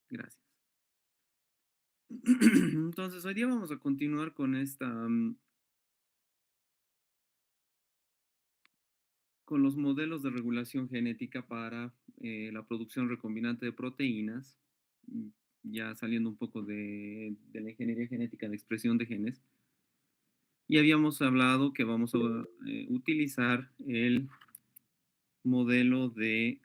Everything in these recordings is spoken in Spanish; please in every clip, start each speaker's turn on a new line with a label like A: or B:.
A: Gracias. Entonces, hoy día vamos a continuar con con los modelos de regulación genética para la producción recombinante de proteínas, mm, ya saliendo un poco de la ingeniería genética de expresión de genes. Y habíamos hablado que vamos a utilizar el modelo de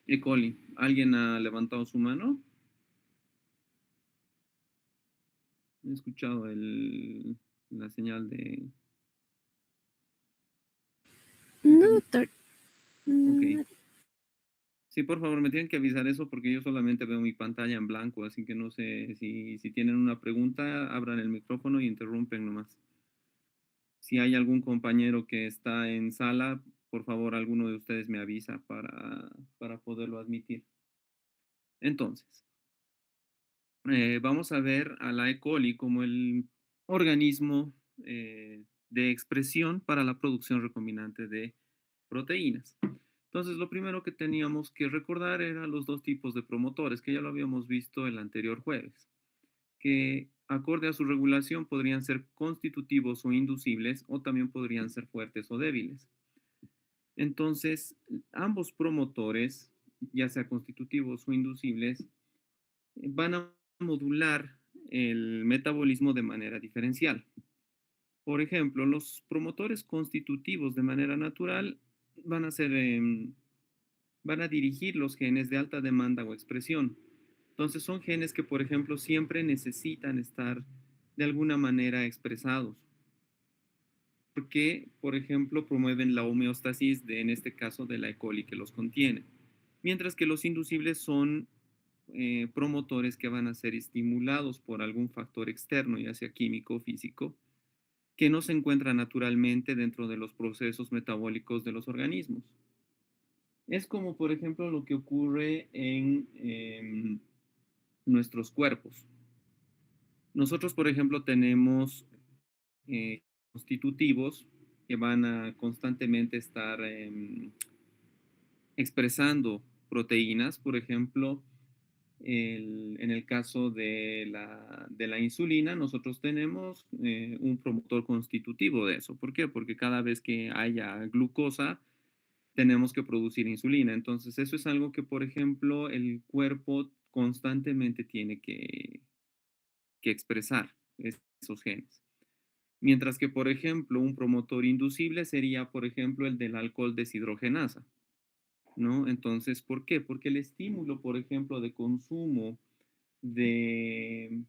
A: E. coli. ¿Alguien ha levantado su mano? He escuchado la señal de
B: No,
A: internet.
B: doctor.
A: Ok.
B: No,
A: Sí, por favor, me tienen que avisar eso porque yo solamente veo mi pantalla en blanco, así que no sé si tienen una pregunta, abran el micrófono y interrumpen nomás. Si hay algún compañero que está en sala, por favor, alguno de ustedes me avisa para poderlo admitir. Entonces, vamos a ver a la E. coli como el organismo de expresión para la producción recombinante de proteínas. Entonces, lo primero que teníamos que recordar eran los dos tipos de promotores, que ya lo habíamos visto el anterior jueves, que acorde a su regulación podrían ser constitutivos o inducibles, o también podrían ser fuertes o débiles. Entonces, ambos promotores, ya sea constitutivos o inducibles, van a modular el metabolismo de manera diferencial. Por ejemplo, los promotores constitutivos de manera natural van a ser van a dirigir los genes de alta demanda o expresión. Entonces son genes que, por ejemplo, siempre necesitan estar de alguna manera expresados, porque, por ejemplo, promueven la homeostasis de, en este caso, de la E. coli que los contiene. Mientras que los inducibles son promotores que van a ser estimulados por algún factor externo, ya sea químico o físico, que no se encuentra naturalmente dentro de los procesos metabólicos de los organismos. Es como, por ejemplo, lo que ocurre en nuestros cuerpos. Nosotros, por ejemplo, tenemos constitutivos que van a constantemente estar expresando proteínas. Por ejemplo, en el caso de la insulina, nosotros tenemos un promotor constitutivo de eso. ¿Por qué? Porque cada vez que haya glucosa, tenemos que producir insulina. Entonces, eso es algo que, por ejemplo, el cuerpo constantemente tiene que expresar esos genes. Mientras que, por ejemplo, un promotor inducible sería, por ejemplo, el del alcohol deshidrogenasa, ¿no? Entonces, ¿por qué? Porque el estímulo, por ejemplo, de consumo de,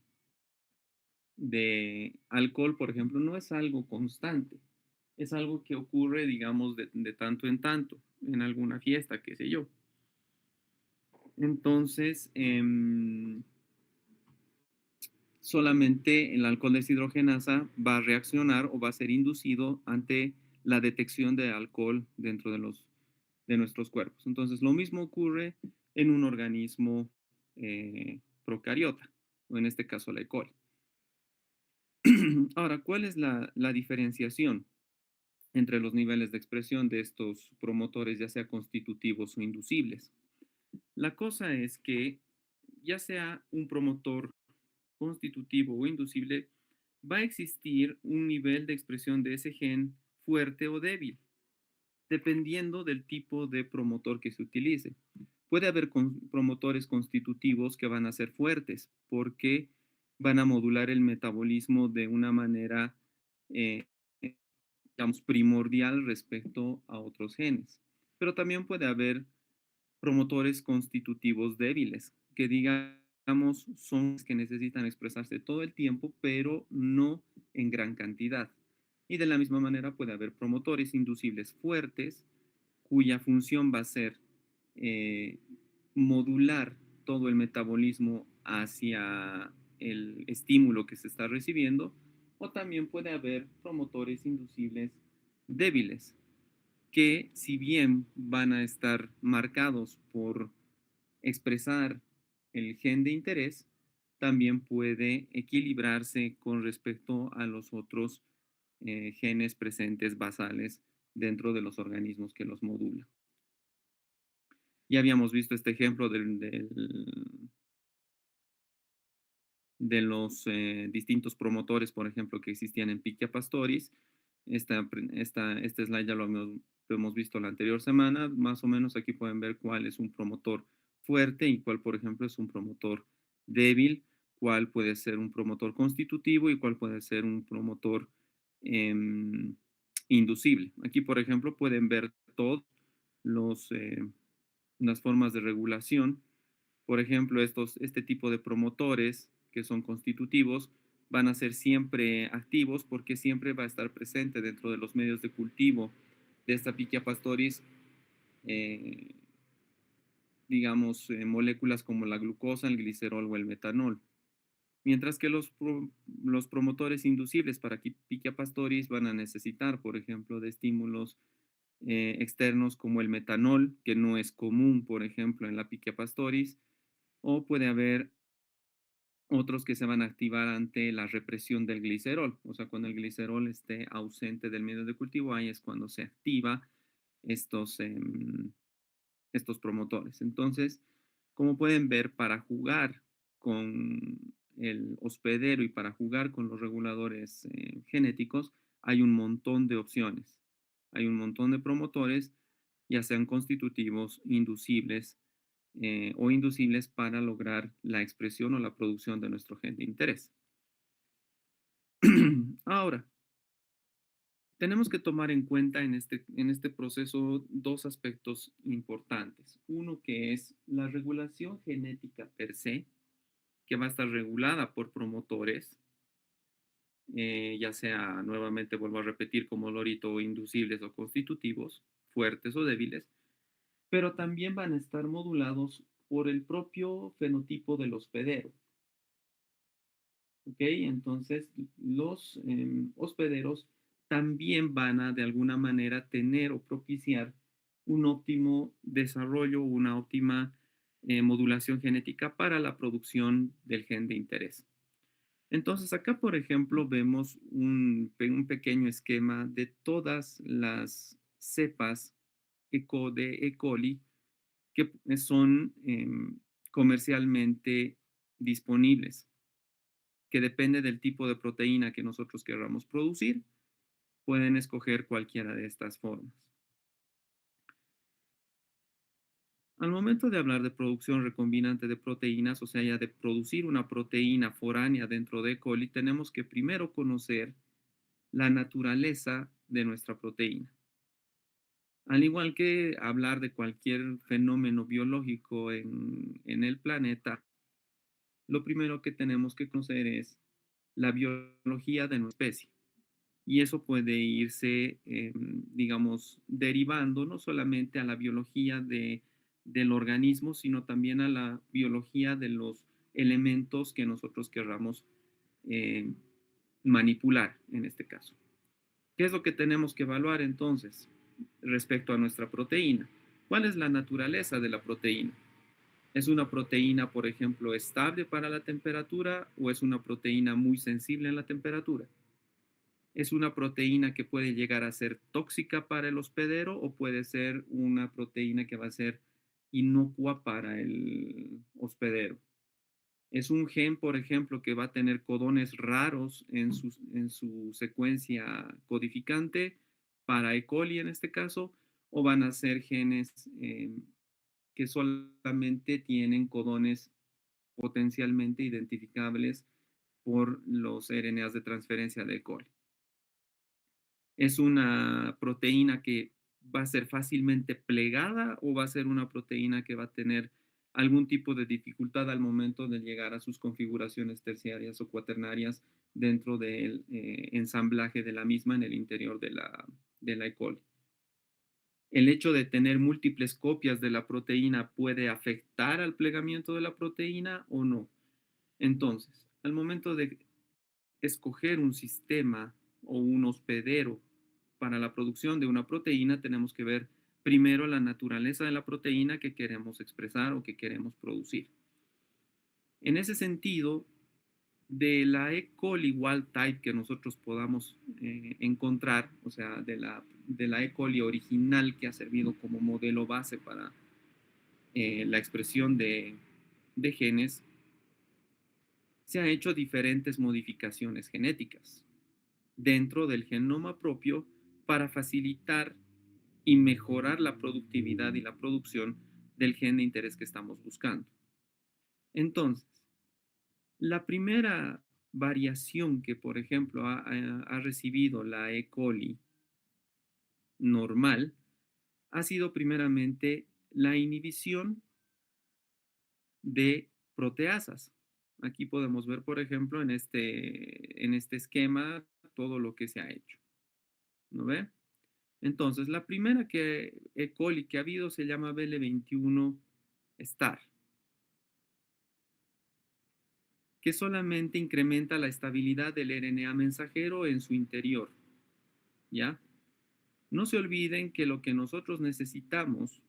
A: de alcohol, por ejemplo, no es algo constante. Es algo que ocurre, digamos, de tanto en tanto, en alguna fiesta, qué sé yo. Entonces, solamente el alcohol deshidrogenasa va a reaccionar o va a ser inducido ante la detección de alcohol dentro de nuestros cuerpos. Entonces, lo mismo ocurre en un organismo procariota, o en este caso la E. coli. Ahora, ¿cuál es la diferenciación entre los niveles de expresión de estos promotores, ya sea constitutivos o inducibles? La cosa es que ya sea un promotor constitutivo o inducible, va a existir un nivel de expresión de ese gen fuerte o débil, dependiendo del tipo de promotor que se utilice. Puede haber promotores constitutivos que van a ser fuertes porque van a modular el metabolismo de una manera, eh, digamos, primordial respecto a otros genes. Pero también puede haber promotores constitutivos débiles, que digamos son los que necesitan expresarse todo el tiempo, pero no en gran cantidad. Y de la misma manera puede haber promotores inducibles fuertes, cuya función va a ser eh, modular todo el metabolismo hacia el estímulo que se está recibiendo, o también puede haber promotores inducibles débiles, que si bien van a estar marcados por expresar el gen de interés, también puede equilibrarse con respecto a los otros genes presentes basales dentro de los organismos que los modulan. Ya habíamos visto este ejemplo de los distintos promotores, por ejemplo, que existían en Pichia pastoris. Este slide ya lo hemos visto la anterior semana. Más o menos aquí pueden ver cuál es un promotor fuerte y cuál, por ejemplo, es un promotor débil, cuál puede ser un promotor constitutivo y cuál puede ser un promotor em, inducible. Aquí, por ejemplo, pueden ver todas las formas de regulación. Por ejemplo, este tipo de promotores que son constitutivos van a ser siempre activos porque siempre va a estar presente dentro de los medios de cultivo de esta Pichia pastoris, eh, digamos, moléculas como la glucosa, el glicerol o el metanol. Mientras que los promotores inducibles para Pichia pastoris van a necesitar, por ejemplo, de estímulos externos como el metanol, que no es común, por ejemplo, en la Pichia pastoris, o puede haber otros que se van a activar ante la represión del glicerol. O sea, cuando el glicerol esté ausente del medio de cultivo, ahí es cuando se activa estos, estos promotores. Entonces, como pueden ver, para jugar con el hospedero y para jugar con los reguladores genéticos, hay un montón de opciones. Hay un montón de promotores, ya sean constitutivos, inducibles o inducibles para lograr la expresión o la producción de nuestro gen de interés. Ahora, tenemos que tomar en cuenta en este proceso dos aspectos importantes. Uno que es la regulación genética per se, que va a estar regulada por promotores, ya sea, nuevamente vuelvo a repetir, como lorito, inducibles o constitutivos, fuertes o débiles, pero también van a estar modulados por el propio fenotipo del hospedero. ¿Ok? Entonces, los hospederos también van a, de alguna manera, tener o propiciar un óptimo desarrollo, una óptima modulación genética para la producción del gen de interés. Entonces, acá, por ejemplo, vemos un pequeño esquema de todas las cepas de E. coli que son comercialmente disponibles, que depende del tipo de proteína que nosotros queramos producir, pueden escoger cualquiera de estas formas. Al momento de hablar de producción recombinante de proteínas, o sea, ya de producir una proteína foránea dentro de E. coli, tenemos que primero conocer la naturaleza de nuestra proteína. Al igual que hablar de cualquier fenómeno biológico en el planeta, lo primero que tenemos que conocer es la biología de nuestra especie. Y eso puede irse, digamos, derivando no solamente a la biología del organismo, sino también a la biología de los elementos que nosotros querramos eh, manipular en este caso. ¿Qué es lo que tenemos que evaluar entonces respecto a nuestra proteína? ¿Cuál es la naturaleza de la proteína? ¿Es una proteína, por ejemplo, estable para la temperatura o es una proteína muy sensible a la temperatura? ¿Es una proteína que puede llegar a ser tóxica para el hospedero o puede ser una proteína que va a ser inocua para el hospedero? ¿Es un gen, por ejemplo, que va a tener codones raros en su secuencia codificante para E. coli en este caso? ¿O van a ser genes que solamente tienen codones potencialmente identificables por los RNAs de transferencia de E. coli? ¿Es una proteína que va a ser fácilmente plegada o va a ser una proteína que va a tener algún tipo de dificultad al momento de llegar a sus configuraciones terciarias o cuaternarias dentro del ensamblaje de la misma en el interior de la E. coli? ¿El hecho de tener múltiples copias de la proteína puede afectar al plegamiento de la proteína o no? Entonces, al momento de escoger un sistema o un hospedero para la producción de una proteína, tenemos que ver primero la naturaleza de la proteína que queremos expresar o que queremos producir. En ese sentido, de la E. coli wild type que nosotros podamos encontrar, o sea, de la E. coli original que ha servido como modelo base para la expresión de genes, se han hecho diferentes modificaciones genéticas dentro del genoma propio para facilitar y mejorar la productividad y la producción del gen de interés que estamos buscando. Entonces, la primera variación que, por ejemplo, ha recibido la E. coli normal ha sido primeramente la inhibición de proteasas. Aquí podemos ver, por ejemplo, en este esquema todo lo que se ha hecho. ¿No ve? Entonces, la primera E. coli que ha habido se llama BL21 star, que solamente incrementa la estabilidad del RNA mensajero en su interior. ¿Ya? No se olviden que lo que nosotros necesitamos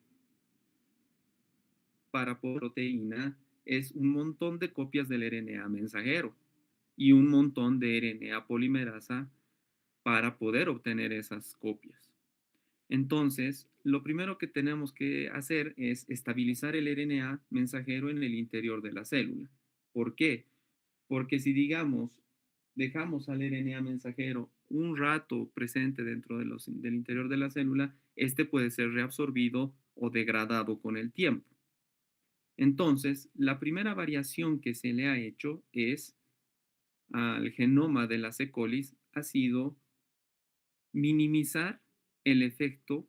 A: para proteína es un montón de copias del RNA mensajero y un montón de RNA polimerasa para poder obtener esas copias. Entonces, lo primero que tenemos que hacer es estabilizar el RNA mensajero en el interior de la célula. ¿Por qué? Porque si, digamos, dejamos al RNA mensajero un rato presente dentro del interior de la célula, este puede ser reabsorbido o degradado con el tiempo. Entonces, la primera variación que se le ha hecho es al genoma de las E. coli ha sido minimizar el efecto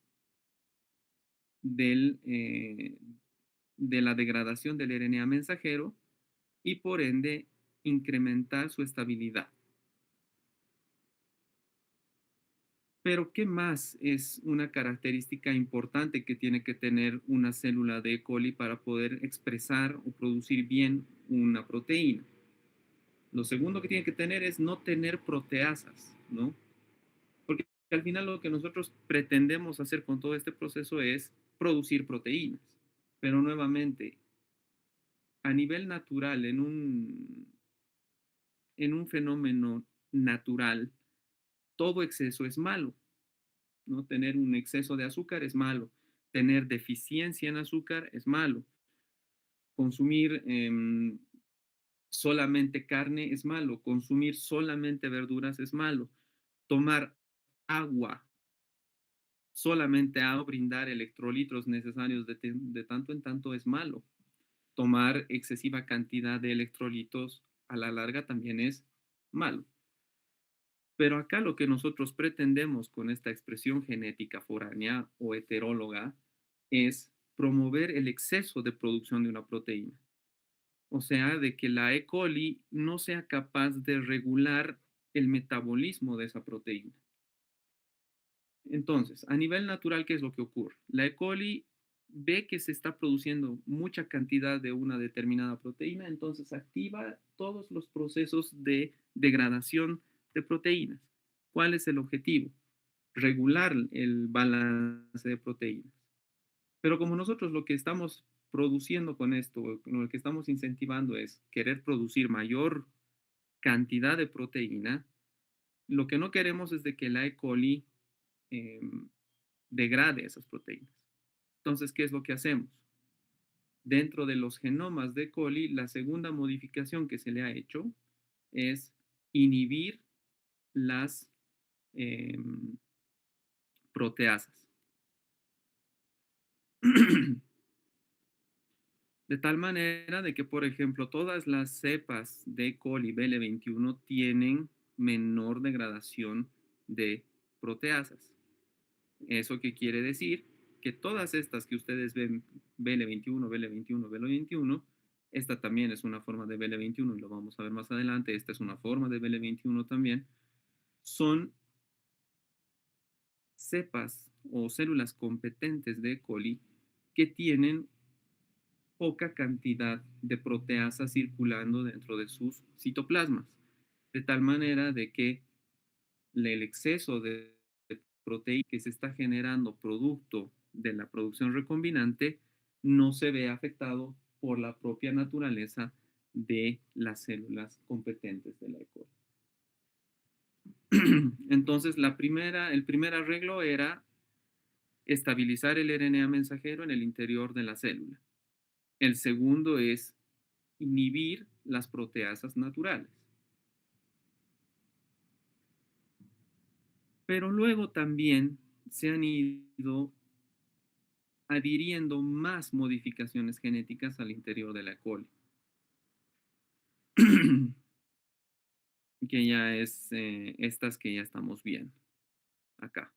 A: de la degradación del RNA mensajero y por ende incrementar su estabilidad. Pero, ¿qué más es una característica importante que tiene que tener una célula de E. coli para poder expresar o producir bien una proteína? Lo segundo que tiene que tener es no tener proteasas, ¿no? Porque al final lo que nosotros pretendemos hacer con todo este proceso es producir proteínas. Pero nuevamente, a nivel natural, en un fenómeno natural, todo exceso es malo, ¿no? Tener un exceso de azúcar es malo, tener deficiencia en azúcar es malo, consumir solamente carne es malo, consumir solamente verduras es malo, tomar agua, solamente agua, brindar electrolitos necesarios de tanto en tanto es malo. Tomar excesiva cantidad de electrolitos a la larga también es malo. Pero acá lo que nosotros pretendemos con esta expresión genética foránea o heteróloga es promover el exceso de producción de una proteína. O sea, de que la E. coli no sea capaz de regular el metabolismo de esa proteína. Entonces, a nivel natural, ¿qué es lo que ocurre? La E. coli ve que se está produciendo mucha cantidad de una determinada proteína, entonces activa todos los procesos de degradación de proteínas. ¿Cuál es el objetivo? Regular el balance de proteínas. Pero como nosotros lo que estamos produciendo con esto, lo que estamos incentivando es querer producir mayor cantidad de proteína, lo que no queremos es de que la E. coli eh, degrade esas proteínas. Entonces, ¿qué es lo que hacemos? Dentro de los genomas de E. coli, la segunda modificación que se le ha hecho es inhibir las eh, proteasas. De tal manera de que, por ejemplo, todas las cepas de E. coli BL21 tienen menor degradación de proteasas. ¿Eso qué quiere decir? Que todas estas que ustedes ven, BL21, BL21, BL21, esta también es una forma de BL21 y lo vamos a ver más adelante, esta es una forma de BL21 también, son cepas o células competentes de E. coli que tienen poca cantidad de proteasa circulando dentro de sus citoplasmas, de tal manera de que el exceso de proteína que se está generando producto de la producción recombinante no se ve afectado por la propia naturaleza de las células competentes de la E. coli. Entonces, el primer arreglo era estabilizar el RNA mensajero en el interior de la célula. El segundo es inhibir las proteasas naturales. Pero luego también se han ido adhiriendo más modificaciones genéticas al interior de la E. coli, que ya es estas que ya estamos viendo acá.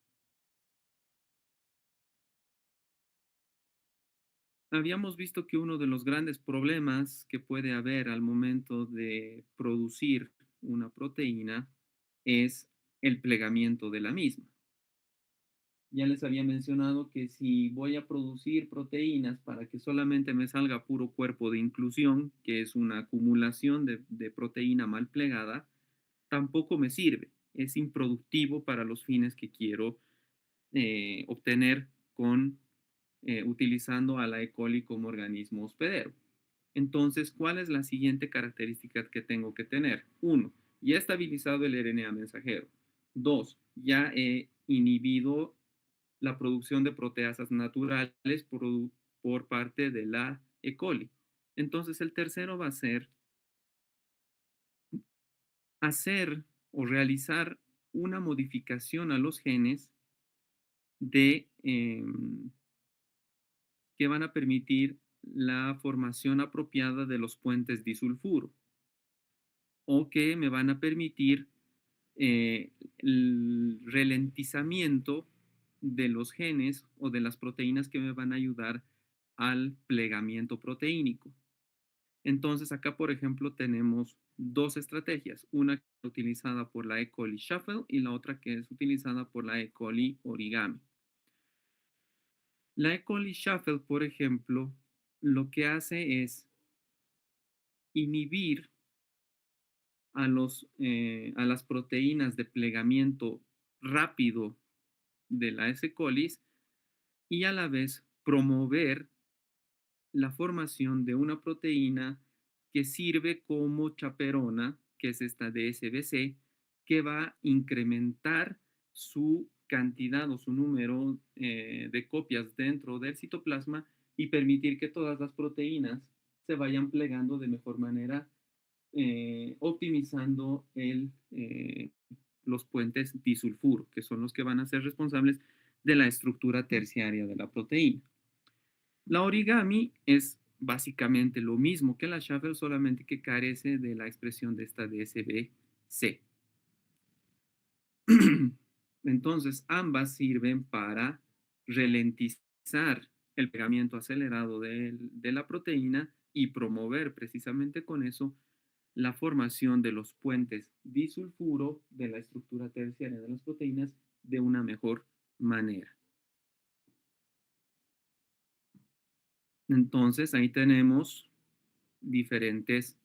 A: Habíamos visto que uno de los grandes problemas que puede haber al momento de producir una proteína es el plegamiento de la misma. Ya les había mencionado que si voy a producir proteínas para que solamente me salga puro cuerpo de inclusión, que es una acumulación de proteína mal plegada, tampoco me sirve. Es improductivo para los fines que quiero obtener utilizando a la E. coli como organismo hospedero. Entonces, ¿cuál es la siguiente característica que tengo que tener? Uno, ya he estabilizado el RNA mensajero. Dos, ya he inhibido la producción de proteasas naturales por parte de la E. coli. Entonces, el tercero va a ser hacer o realizar una modificación a los genes de, que van a permitir la formación apropiada de los puentes disulfuro o que me van a permitir el ralentizamiento de los genes o de las proteínas que me van a ayudar al plegamiento proteínico. Entonces, acá, por ejemplo, tenemos dos estrategias, una que es utilizada por la E. coli Shuffle y la otra que es utilizada por la E. coli Origami. La E. coli Shuffle, por ejemplo, lo que hace es inhibir a las proteínas de plegamiento rápido de la S. colis y a la vez promover la formación de una proteína que sirve como chaperona, que es esta DSBC, que va a incrementar su cantidad o su número de copias dentro del citoplasma y permitir que todas las proteínas se vayan plegando de mejor manera, optimizando los puentes disulfuro, que son los que van a ser responsables de la estructura terciaria de la proteína. La origami es básicamente lo mismo que la shuffle, solamente que carece de la expresión de esta DSBC. Entonces, ambas sirven para ralentizar el pegamiento acelerado de la proteína y promover precisamente con eso la formación de los puentes disulfuro de la estructura terciaria de las proteínas de una mejor manera. Entonces, ahí tenemos diferentes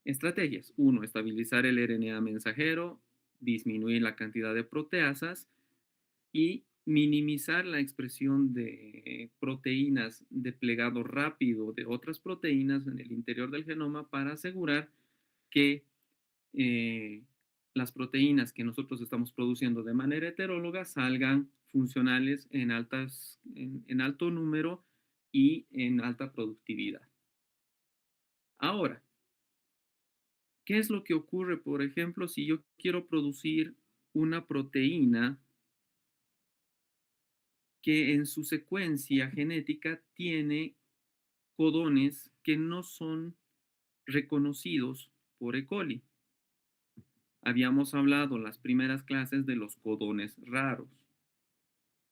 A: estrategias. Uno, estabilizar el RNA mensajero, disminuir la cantidad de proteasas y minimizar la expresión de proteínas de plegado rápido de otras proteínas en el interior del genoma para asegurar que las proteínas que nosotros estamos produciendo de manera heteróloga salgan funcionales en alto número y en alta productividad. Ahora, ¿qué es lo que ocurre, por ejemplo, si yo quiero producir una proteína que en su secuencia genética tiene codones que no son reconocidos por E. coli? Habíamos hablado en las primeras clases de los codones raros.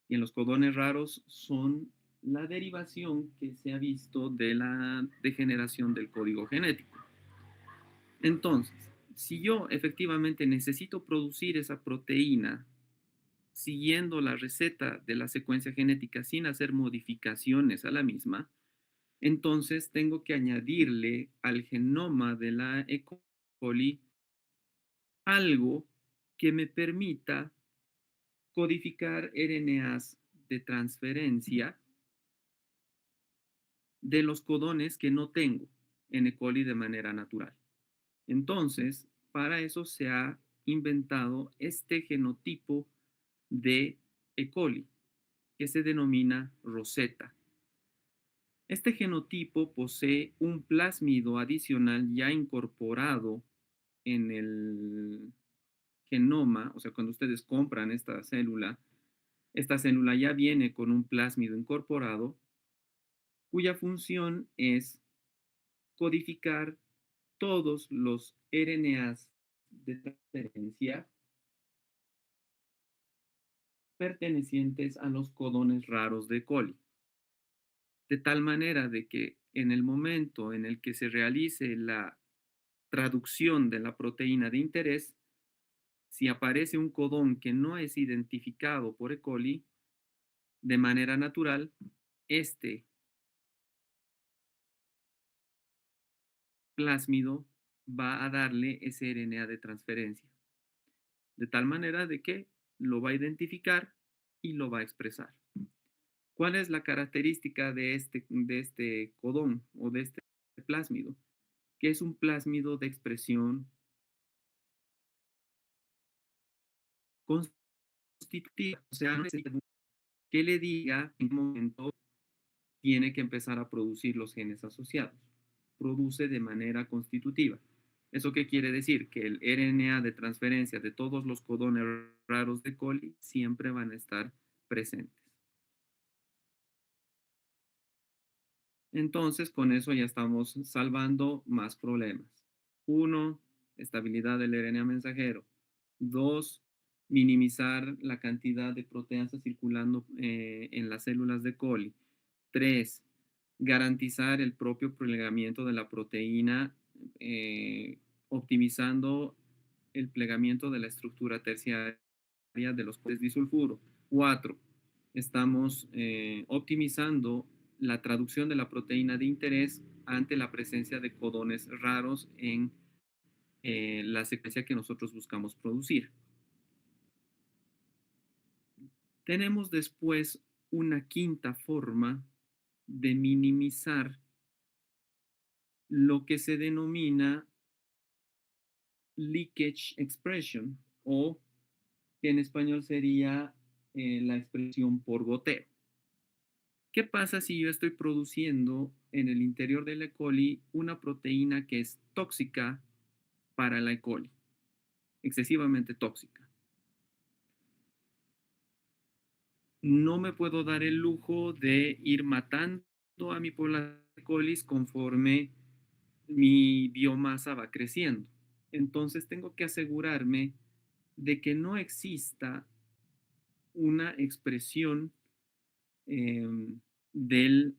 A: Y en los codones raros son la derivación que se ha visto de la degeneración del código genético. Entonces, si yo efectivamente necesito producir esa proteína siguiendo la receta de la secuencia genética sin hacer modificaciones a la misma, entonces tengo que añadirle al genoma de la E. coli algo que me permita codificar RNAs de transferencia de los codones que no tengo. en E. coli de manera natural. Entonces, para eso se ha inventado este genotipo de E. coli, que se denomina Rosetta. Este genotipo posee un plásmido adicional ya incorporado en el genoma, o sea, cuando ustedes compran esta célula ya viene con un plásmido incorporado, cuya función es codificar todos los RNAs de transferencia pertenecientes a los codones raros de coli, de tal manera de que en el momento en el que se realice la traducción de la proteína de interés, si aparece un codón que no es identificado por E. coli, de manera natural, este plásmido va a darle ese RNA de transferencia, de tal manera de que lo va a identificar y lo va a expresar. ¿Cuál es la característica de este codón o de este plásmido? Que es un plásmido de expresión constitutiva, o sea, no necesita que le diga en qué momento tiene que empezar a producir los genes asociados. Produce de manera constitutiva. ¿Eso qué quiere decir? Que el RNA de transferencia de todos los codones raros de coli siempre van a estar presentes. Entonces, con eso ya estamos salvando más problemas. Uno, estabilidad del RNA mensajero. Dos, minimizar la cantidad de proteasa circulando en las células de coli. Tres, garantizar el propio plegamiento de la proteína, optimizando el plegamiento de la estructura terciaria de los puentes disulfuro. Cuatro, estamos optimizando la traducción de la proteína de interés ante la presencia de codones raros en la secuencia que nosotros buscamos producir. Tenemos después una quinta forma de minimizar lo que se denomina leakage expression, o que en español sería la expresión por goteo. ¿Qué pasa si yo estoy produciendo en el interior de la E. coli una proteína que es tóxica para la E. coli, excesivamente tóxica? No me puedo dar el lujo de ir matando a mi población de E. coli conforme mi biomasa va creciendo. Entonces tengo que asegurarme de que no exista una expresión del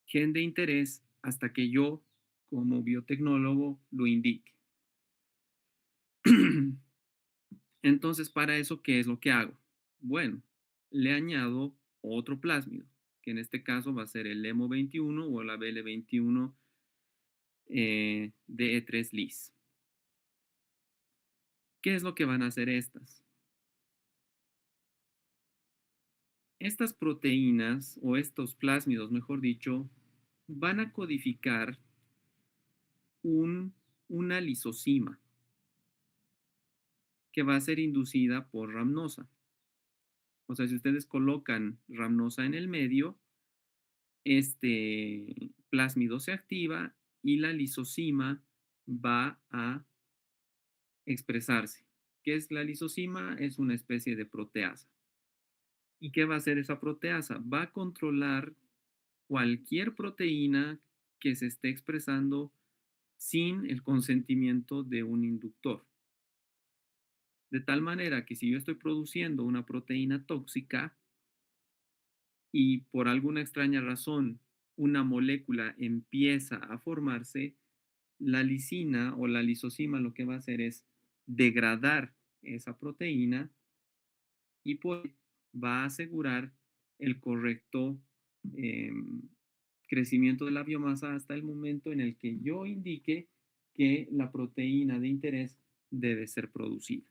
A: gen de interés hasta que yo, como biotecnólogo, lo indique. Entonces, para eso, ¿qué es lo que hago? Bueno, le añado otro plásmido, que en este caso va a ser el LEMO21 o la BL21 de E3-LIS. ¿Qué es lo que van a hacer estas? Estas proteínas, o estos plásmidos, mejor dicho, van a codificar una lisosima que va a ser inducida por rhamnosa. O sea, si ustedes colocan rhamnosa en el medio, este plásmido se activa y la lisosima va a expresarse. ¿Qué es la lisosima? Es una especie de proteasa. ¿Y qué va a hacer esa proteasa? Va a controlar cualquier proteína que se esté expresando sin el consentimiento de un inductor. De tal manera que si yo estoy produciendo una proteína tóxica y por alguna extraña razón una molécula empieza a formarse, la lisina o la lisosima lo que va a hacer es degradar esa proteína y pues va a asegurar el correcto crecimiento de la biomasa hasta el momento en el que yo indique que la proteína de interés debe ser producida.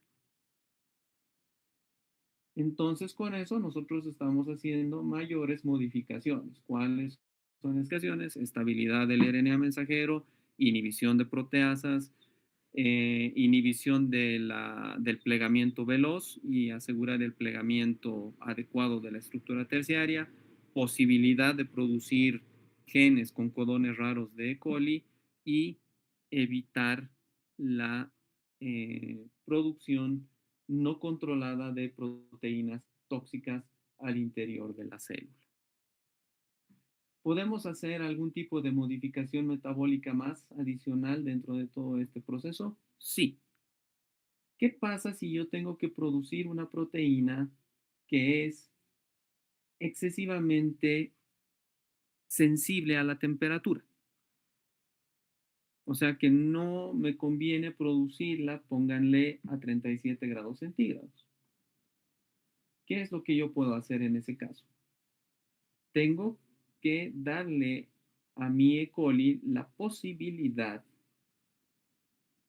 A: Entonces, con eso nosotros estamos haciendo mayores modificaciones. ¿Cuáles son las modificaciones? Estabilidad del RNA mensajero, inhibición de proteasas, inhibición del plegamiento veloz y asegurar el plegamiento adecuado de la estructura terciaria, posibilidad de producir genes con codones raros de E. coli y evitar la producción no controlada de proteínas tóxicas al interior de la célula. ¿Podemos hacer algún tipo de modificación metabólica más adicional dentro de todo este proceso? Sí. ¿Qué pasa si yo tengo que producir una proteína que es excesivamente sensible a la temperatura? O sea que no me conviene producirla, pónganle a 37 grados centígrados. ¿Qué es lo que yo puedo hacer en ese caso? Tengo que darle a mi E. coli la posibilidad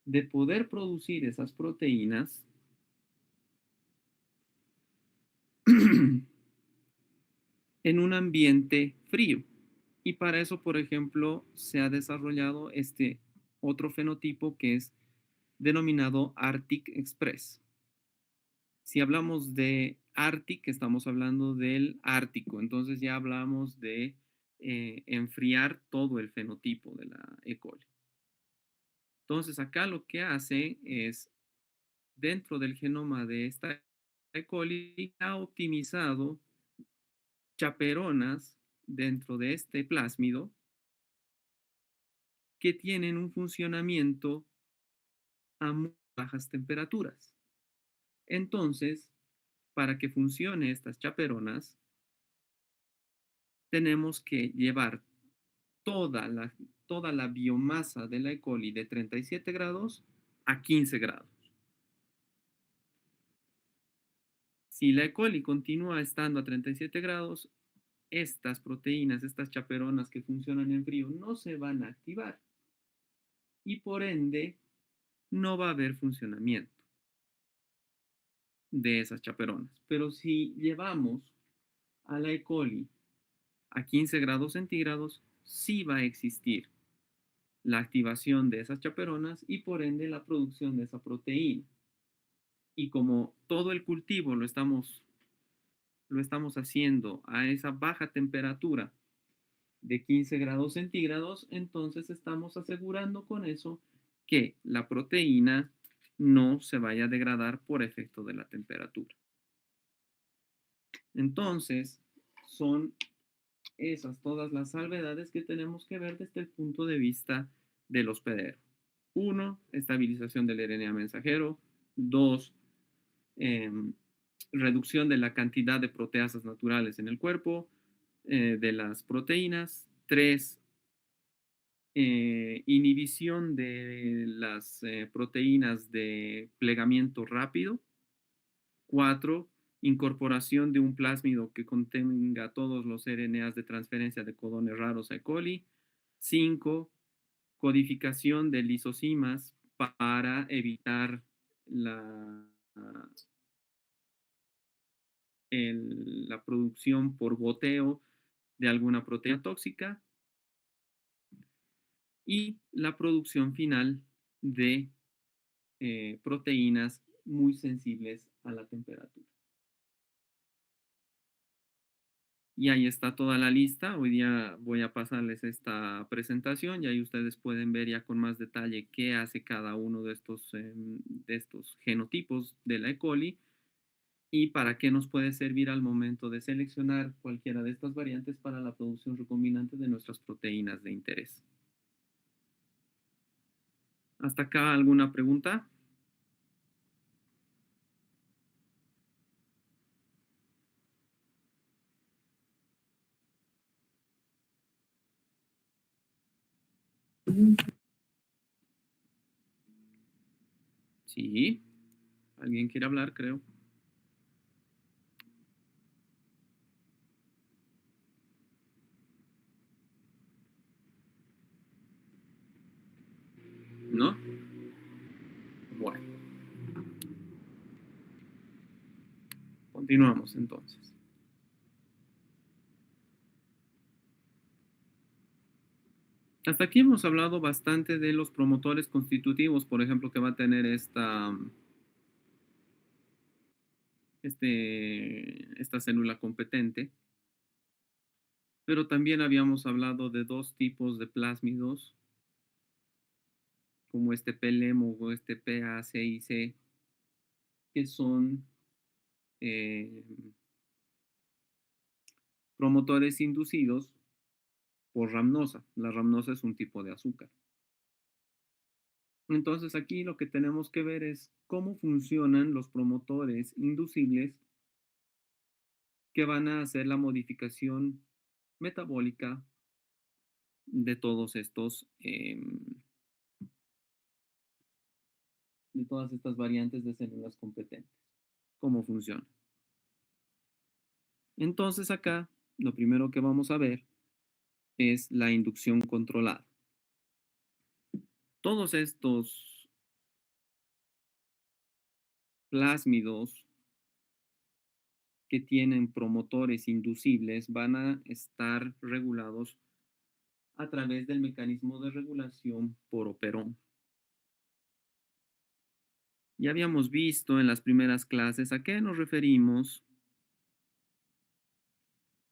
A: de poder producir esas proteínas en un ambiente frío. Y para eso, por ejemplo, se ha desarrollado este otro fenotipo que es denominado Arctic Express. Si hablamos de Arctic, estamos hablando del Ártico, entonces ya hablamos de enfriar todo el fenotipo de la E. coli. Entonces acá lo que hace es, dentro del genoma de esta E. coli, ha optimizado chaperonas dentro de este plásmido que tienen un funcionamiento a muy bajas temperaturas. Entonces, para que funcione estas chaperonas, tenemos que llevar toda la biomasa de la E. coli de 37 grados a 15 grados. Si la E. coli continúa estando a 37 grados, estas proteínas, estas chaperonas que funcionan en frío, no se van a activar y por ende no va a haber funcionamiento de esas chaperonas. Pero si llevamos a la E. coli a 15 grados centígrados, sí va a existir la activación de esas chaperonas y por ende la producción de esa proteína. Y como todo el cultivo lo estamos haciendo a esa baja temperatura de 15 grados centígrados, entonces estamos asegurando con eso que la proteína no se vaya a degradar por efecto de la temperatura. Entonces, son esas todas las salvedades que tenemos que ver desde el punto de vista del hospedero. 1, estabilización del RNA mensajero. 2, reducción de la cantidad de proteasas naturales en el cuerpo, de las proteínas. 3, inhibición de las proteínas de plegamiento rápido. 4, incorporación de un plásmido que contenga todos los RNAs de transferencia de codones raros a E. coli. 5, codificación de lisosimas para evitar la producción por goteo de alguna proteína tóxica y la producción final de proteínas muy sensibles a la temperatura. Y ahí está toda la lista. Hoy día voy a pasarles esta presentación y ahí ustedes pueden ver ya con más detalle qué hace cada uno de estos genotipos de la E. coli y para qué nos puede servir al momento de seleccionar cualquiera de estas variantes para la producción recombinante de nuestras proteínas de interés. ¿Hasta acá alguna pregunta? Sí. ¿Alguien quiere hablar, creo? ¿No? Bueno, continuamos entonces. Hasta aquí hemos hablado bastante de los promotores constitutivos, por ejemplo, que va a tener esta célula competente, pero también habíamos hablado de dos tipos de plásmidos, como este PLEM o este PACIC, que son eh, promotores inducidos por ramnosa. La ramnosa es un tipo de azúcar. Entonces aquí lo que tenemos que ver es cómo funcionan los promotores inducibles que van a hacer la modificación metabólica de todos estos, de todas estas variantes de células competentes. ¿Cómo funciona? Entonces acá lo primero que vamos a ver es la inducción controlada. Todos estos plásmidos que tienen promotores inducibles van a estar regulados a través del mecanismo de regulación por operón. Ya habíamos visto en las primeras clases a qué nos referimos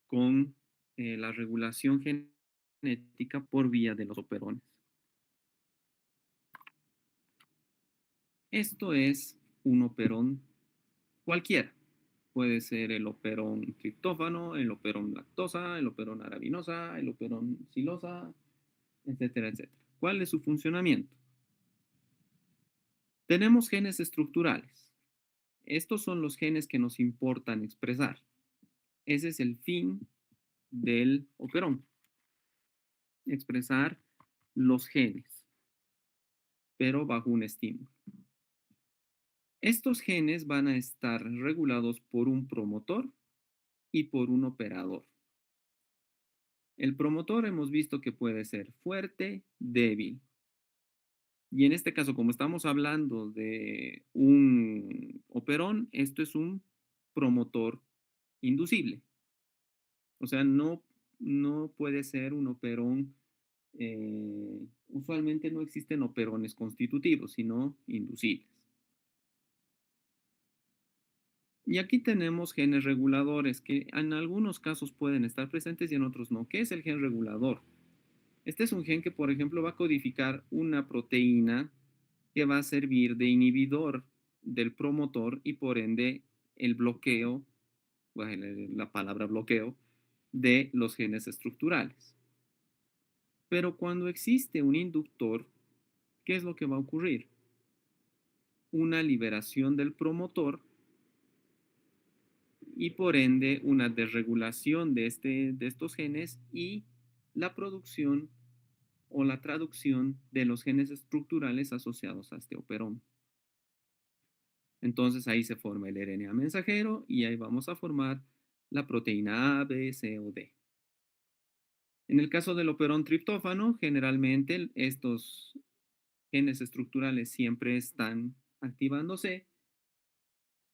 A: con la regulación genética por vía de los operones. Esto es un operón cualquiera. Puede ser el operón triptófano, el operón lactosa, el operón arabinosa, el operón silosa, etcétera, etcétera. ¿Cuál es su funcionamiento? Tenemos genes estructurales. Estos son los genes que nos importan expresar. Ese es el fin del operón, expresar los genes, pero bajo un estímulo. Estos genes van a estar regulados por un promotor y por un operador. El promotor hemos visto que puede ser fuerte, débil. Y en este caso, como estamos hablando de un operón, esto es un promotor inducible. O sea, no puede ser un operón. Usualmente no existen operones constitutivos, sino inducibles. Y aquí tenemos genes reguladores que en algunos casos pueden estar presentes y en otros no. ¿Qué es el gen regulador? Este es un gen que, por ejemplo, va a codificar una proteína que va a servir de inhibidor del promotor y por ende el bloqueo, bueno, la palabra bloqueo, de los genes estructurales. Pero cuando existe un inductor, ¿qué es lo que va a ocurrir? Una liberación del promotor y por ende una desregulación de estos genes y la producción o la traducción de los genes estructurales asociados a este operón. Entonces ahí se forma el RNA mensajero y ahí vamos a formar la proteína A, B, C o D. En el caso del operón triptófano, generalmente estos genes estructurales siempre están activándose,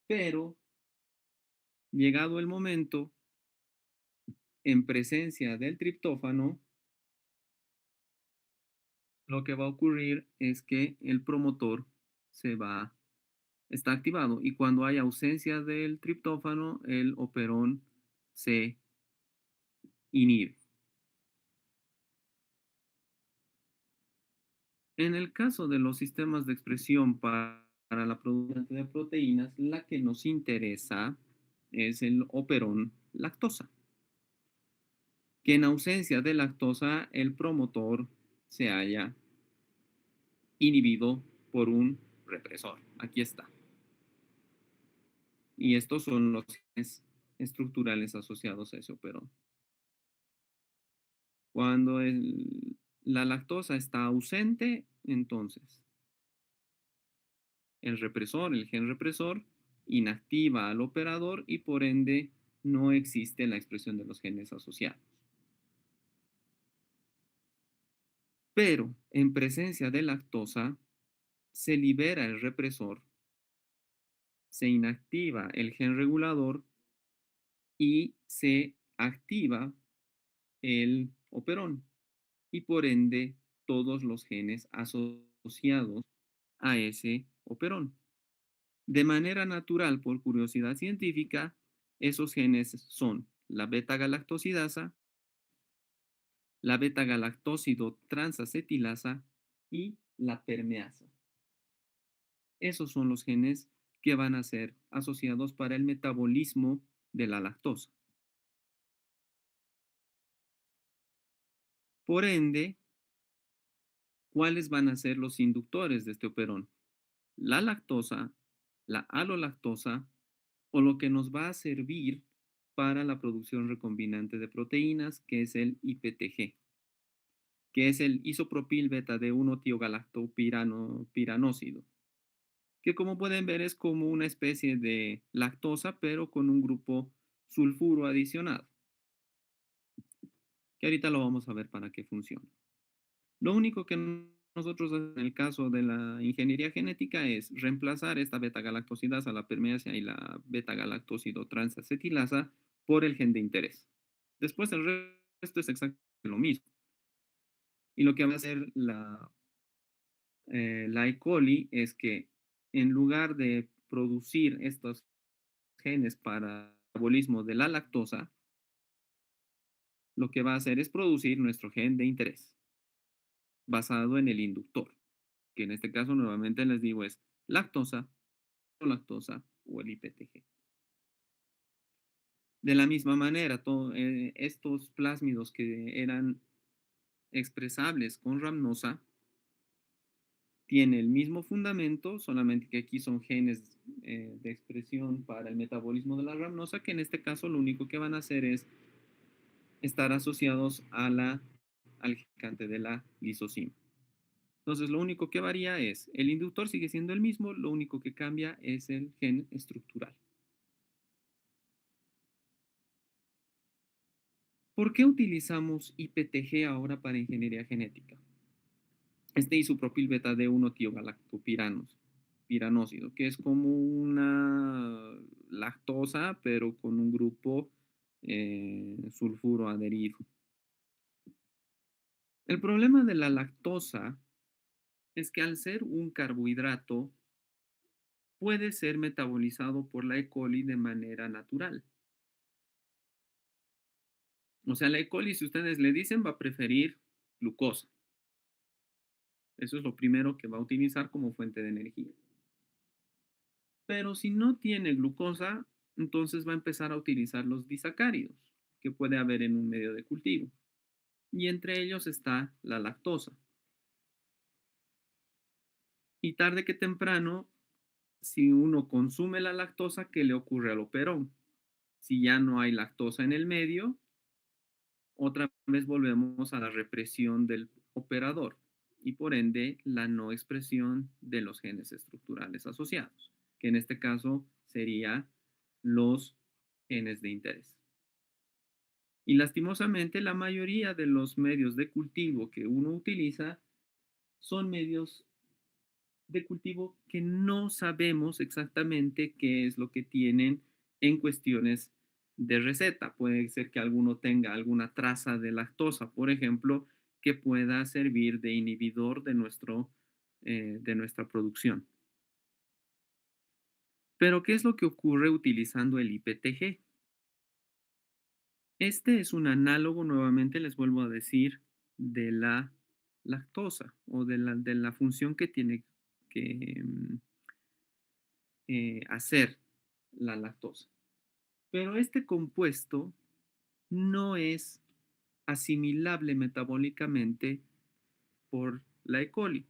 A: pero llegado el momento, en presencia del triptófano, lo que va a ocurrir es que el promotor está activado y cuando hay ausencia del triptófano, el operón se inhibe. En el caso de los sistemas de expresión para la producción de proteínas, la que nos interesa es el operón lactosa, que en ausencia de lactosa el promotor se haya inhibido por un represor. Aquí está. Y estos son los genes estructurales asociados a ese operón. Cuando la lactosa está ausente, entonces el gen represor, inactiva al operador y por ende no existe la expresión de los genes asociados. Pero en presencia de lactosa, se libera el represor, se inactiva el gen regulador y se activa el operón. y por ende todos los genes asociados a ese operón. De manera natural, por curiosidad científica, esos genes son la beta-galactosidasa, la beta-galactósido transacetilasa y la permeasa. Esos son los genes que van a ser asociados para el metabolismo de la lactosa. Por ende, ¿cuáles van a ser los inductores de este operón? La lactosa, la alolactosa o lo que nos va a servir para la producción recombinante de proteínas, que es el IPTG, que es el isopropil beta de 1 tiogalactopiranósido, que como pueden ver es como una especie de lactosa, pero con un grupo sulfuro adicionado, que ahorita lo vamos a ver para qué funciona. Lo único que nosotros en el caso de la ingeniería genética es reemplazar esta beta-galactosidasa, la permeasa y la beta-galactósido transacetilasa por el gen de interés. Después el resto es exactamente lo mismo. Y lo que va a hacer la E. coli es que en lugar de producir estos genes para el metabolismo de la lactosa, lo que va a hacer es producir nuestro gen de interés, basado en el inductor, que en este caso nuevamente les digo es lactosa, lactosa o el IPTG. De la misma manera, estos plásmidos que eran expresables con rhamnosa tienen el mismo fundamento, solamente que aquí son genes de expresión para el metabolismo de la rhamnosa, que en este caso lo único que van a hacer es estar asociados al gigante de la lisosima. Entonces, lo único que varía es, el inductor sigue siendo el mismo, lo único que cambia es el gen estructural. ¿Por qué utilizamos IPTG ahora para ingeniería genética? Este isopropil beta d 1 tiogalactopiranósido, que es como una lactosa, pero con un grupo sulfuro adherido. El problema de la lactosa es que al ser un carbohidrato, puede ser metabolizado por la E. coli de manera natural. O sea, la E. coli, si ustedes le dicen, va a preferir glucosa. Eso es lo primero que va a utilizar como fuente de energía. Pero si no tiene glucosa, entonces va a empezar a utilizar los disacáridos que puede haber en un medio de cultivo. Y entre ellos está la lactosa. Y tarde que temprano, si uno consume la lactosa, ¿qué le ocurre al operón? Si ya no hay lactosa en el medio, otra vez volvemos a la represión del operador y por ende la no expresión de los genes estructurales asociados, que en este caso sería los genes de interés. Y lastimosamente la mayoría de los medios de cultivo que uno utiliza son medios de cultivo que no sabemos exactamente qué es lo que tienen en cuestiones de receta. Puede ser que alguno tenga alguna traza de lactosa, por ejemplo, que pueda servir de inhibidor de nuestra producción. Pero, ¿qué es lo que ocurre utilizando el IPTG? Este es un análogo, nuevamente les vuelvo a decir, de la lactosa o de la función que tiene que hacer la lactosa. Pero este compuesto no es asimilable metabólicamente por la E. coli.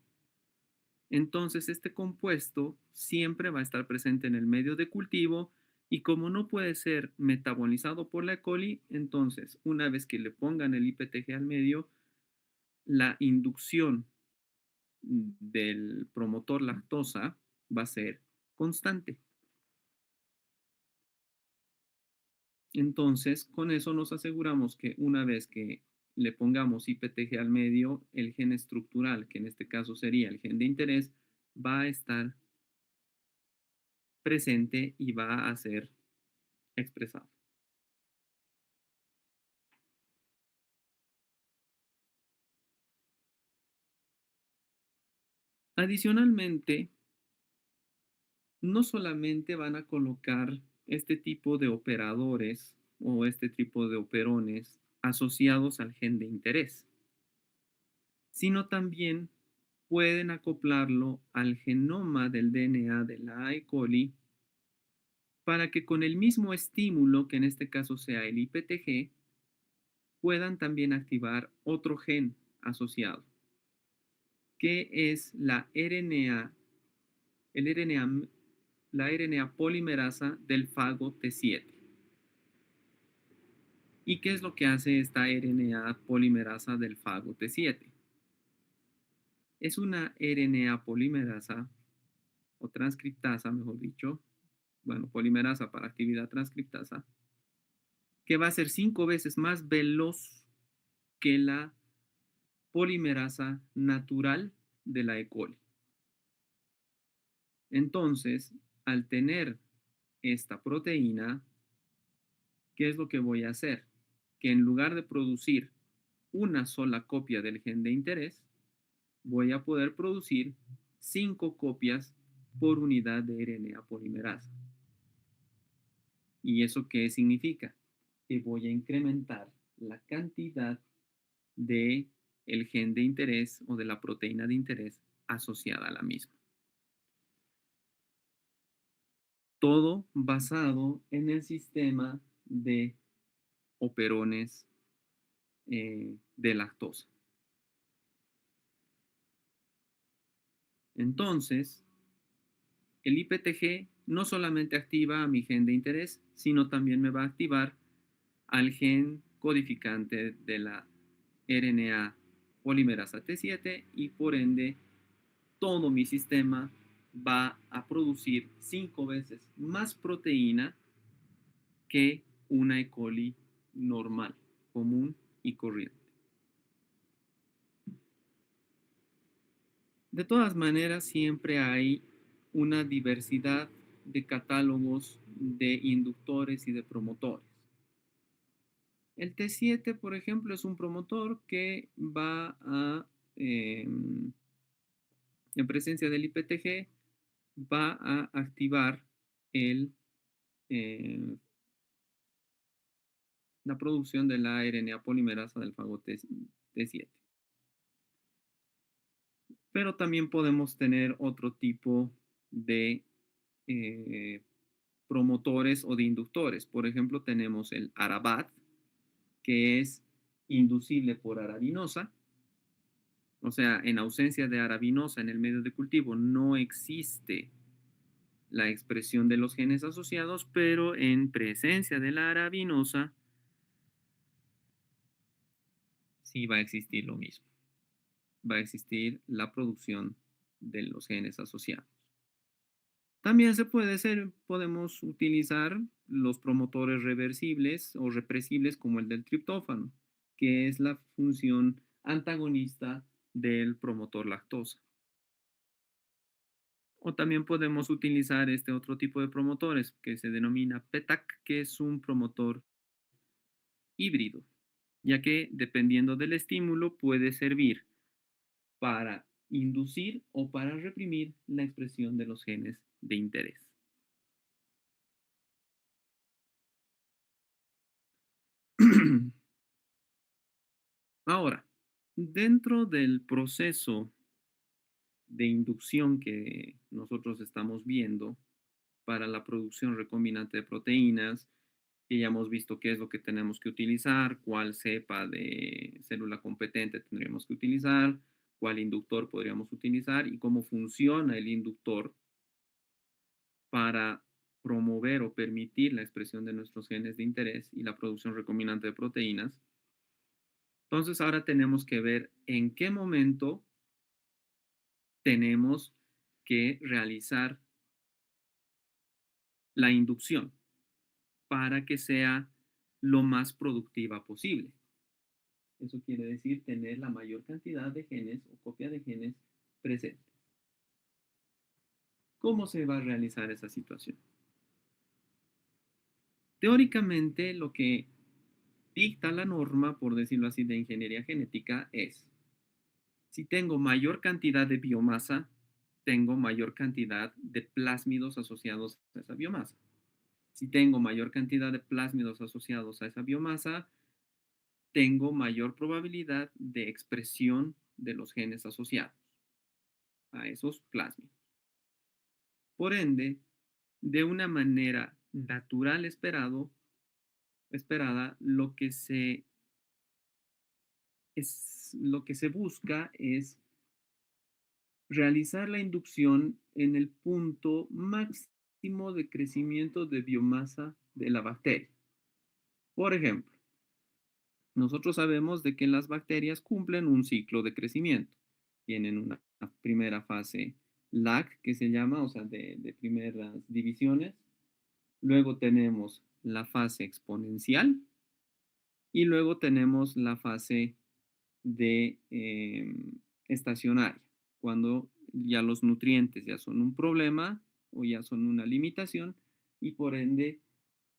A: Entonces, este compuesto siempre va a estar presente en el medio de cultivo y como no puede ser metabolizado por la E. coli, entonces, una vez que le pongan el IPTG al medio, la inducción del promotor lactosa va a ser constante. Entonces, con eso nos aseguramos que una vez que le pongamos IPTG al medio, el gen estructural, que en este caso sería el gen de interés, va a estar presente y va a ser expresado. Adicionalmente, no solamente van a colocar este tipo de operadores o este tipo de operones asociados al gen de interés, sino también pueden acoplarlo al genoma del DNA de la E. coli para que con el mismo estímulo, que en este caso sea el IPTG, puedan también activar otro gen asociado, que es la RNA, el RNA, la RNA polimerasa del fago T7. ¿Y qué es lo que hace esta RNA polimerasa del fago T7? Es una RNA polimerasa o transcriptasa, mejor dicho, bueno, polimerasa para actividad transcriptasa, que va a ser 5 veces más veloz que la polimerasa natural de la E. coli. Entonces, al tener esta proteína, ¿qué es lo que voy a hacer? Que en lugar de producir una sola copia del gen de interés, voy a poder producir 5 copias por unidad de RNA polimerasa. ¿Y eso qué significa? Que voy a incrementar la cantidad de el gen de interés o de la proteína de interés asociada a la misma. Todo basado en el sistema de operones de lactosa. Entonces, el IPTG no solamente activa a mi gen de interés, sino también me va a activar al gen codificante de la RNA polimerasa T7 y por ende todo mi sistema va a producir 5 veces más proteína que una E. coli normal, común y corriente. De todas maneras, siempre hay una diversidad de catálogos de inductores y de promotores. El T7, por ejemplo, es un promotor que va a, en presencia del IPTG, va a activar el, eh, la producción de la RNA polimerasa del fago T7. Pero también podemos tener otro tipo de eh, promotores o de inductores. Por ejemplo, tenemos el Arabat, que es inducible por arabinosa. O sea, en ausencia de arabinosa en el medio de cultivo no existe la expresión de los genes asociados, pero en presencia de la arabinosa sí va a existir lo mismo. Va a existir la producción de los genes asociados. También podemos utilizar los promotores reversibles o represibles como el del triptófano, que es la función antagonista del promotor lactosa. O también podemos utilizar este otro tipo de promotores que se denomina PETAC, que es un promotor híbrido, ya que dependiendo del estímulo puede servir para inducir o para reprimir la expresión de los genes de interés. Ahora, dentro del proceso de inducción que nosotros estamos viendo para la producción recombinante de proteínas, que ya hemos visto qué es lo que tenemos que utilizar, cuál cepa de célula competente tendríamos que utilizar, cuál inductor podríamos utilizar y cómo funciona el inductor para promover o permitir la expresión de nuestros genes de interés y la producción recombinante de proteínas. Entonces ahora tenemos que ver en qué momento tenemos que realizar la inducción para que sea lo más productiva posible. Eso quiere decir tener la mayor cantidad de genes o copia de genes presentes. ¿Cómo se va a realizar esa situación? Teóricamente, lo que dicta la norma, por decirlo así, de ingeniería genética es, si tengo mayor cantidad de biomasa, tengo mayor cantidad de plásmidos asociados a esa biomasa. Si tengo mayor cantidad de plásmidos asociados a esa biomasa, tengo mayor probabilidad de expresión de los genes asociados a esos plásmidos. Por ende, de una manera natural esperada, lo que se busca es realizar la inducción en el punto máximo de crecimiento de biomasa de la bacteria. Por ejemplo, nosotros sabemos de que las bacterias cumplen un ciclo de crecimiento. Tienen una primera fase lag, que se llama, o sea, de primeras divisiones. Luego tenemos la fase exponencial y luego tenemos la fase de estacionaria, cuando ya los nutrientes ya son un problema o ya son una limitación y por ende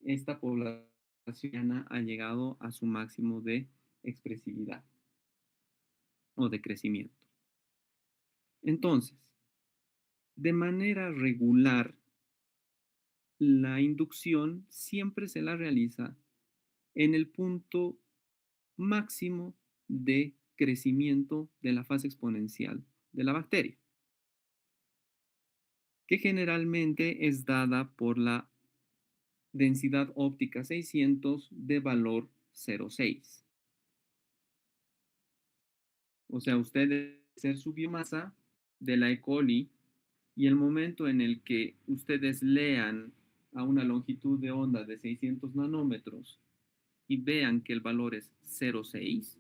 A: esta población ha llegado a su máximo de expresividad o de crecimiento. Entonces, de manera regular, la inducción siempre se la realiza en el punto máximo de crecimiento de la fase exponencial de la bacteria, que generalmente es dada por la densidad óptica 600 de valor 0,6. O sea, ustedes hacer su biomasa de la E. coli y el momento en el que ustedes lean a una longitud de onda de 600 nanómetros y vean que el valor es 0,6,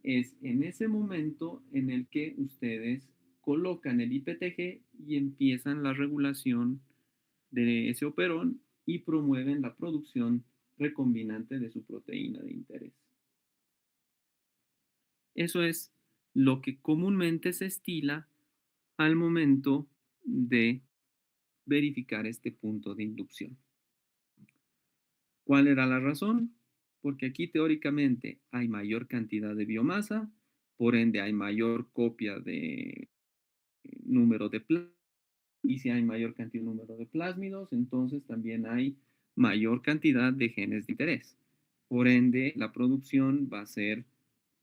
A: es en ese momento en el que ustedes colocan el IPTG y empiezan la regulación de ese operón y promueven la producción recombinante de su proteína de interés. Eso es lo que comúnmente se estila al momento de verificar este punto de inducción. ¿Cuál era la razón? Porque aquí teóricamente hay mayor cantidad de biomasa, por ende hay mayor copia de número de plásmidos, y si hay mayor cantidad de número de plásmidos, entonces también hay mayor cantidad de genes de interés. Por ende, la producción va a ser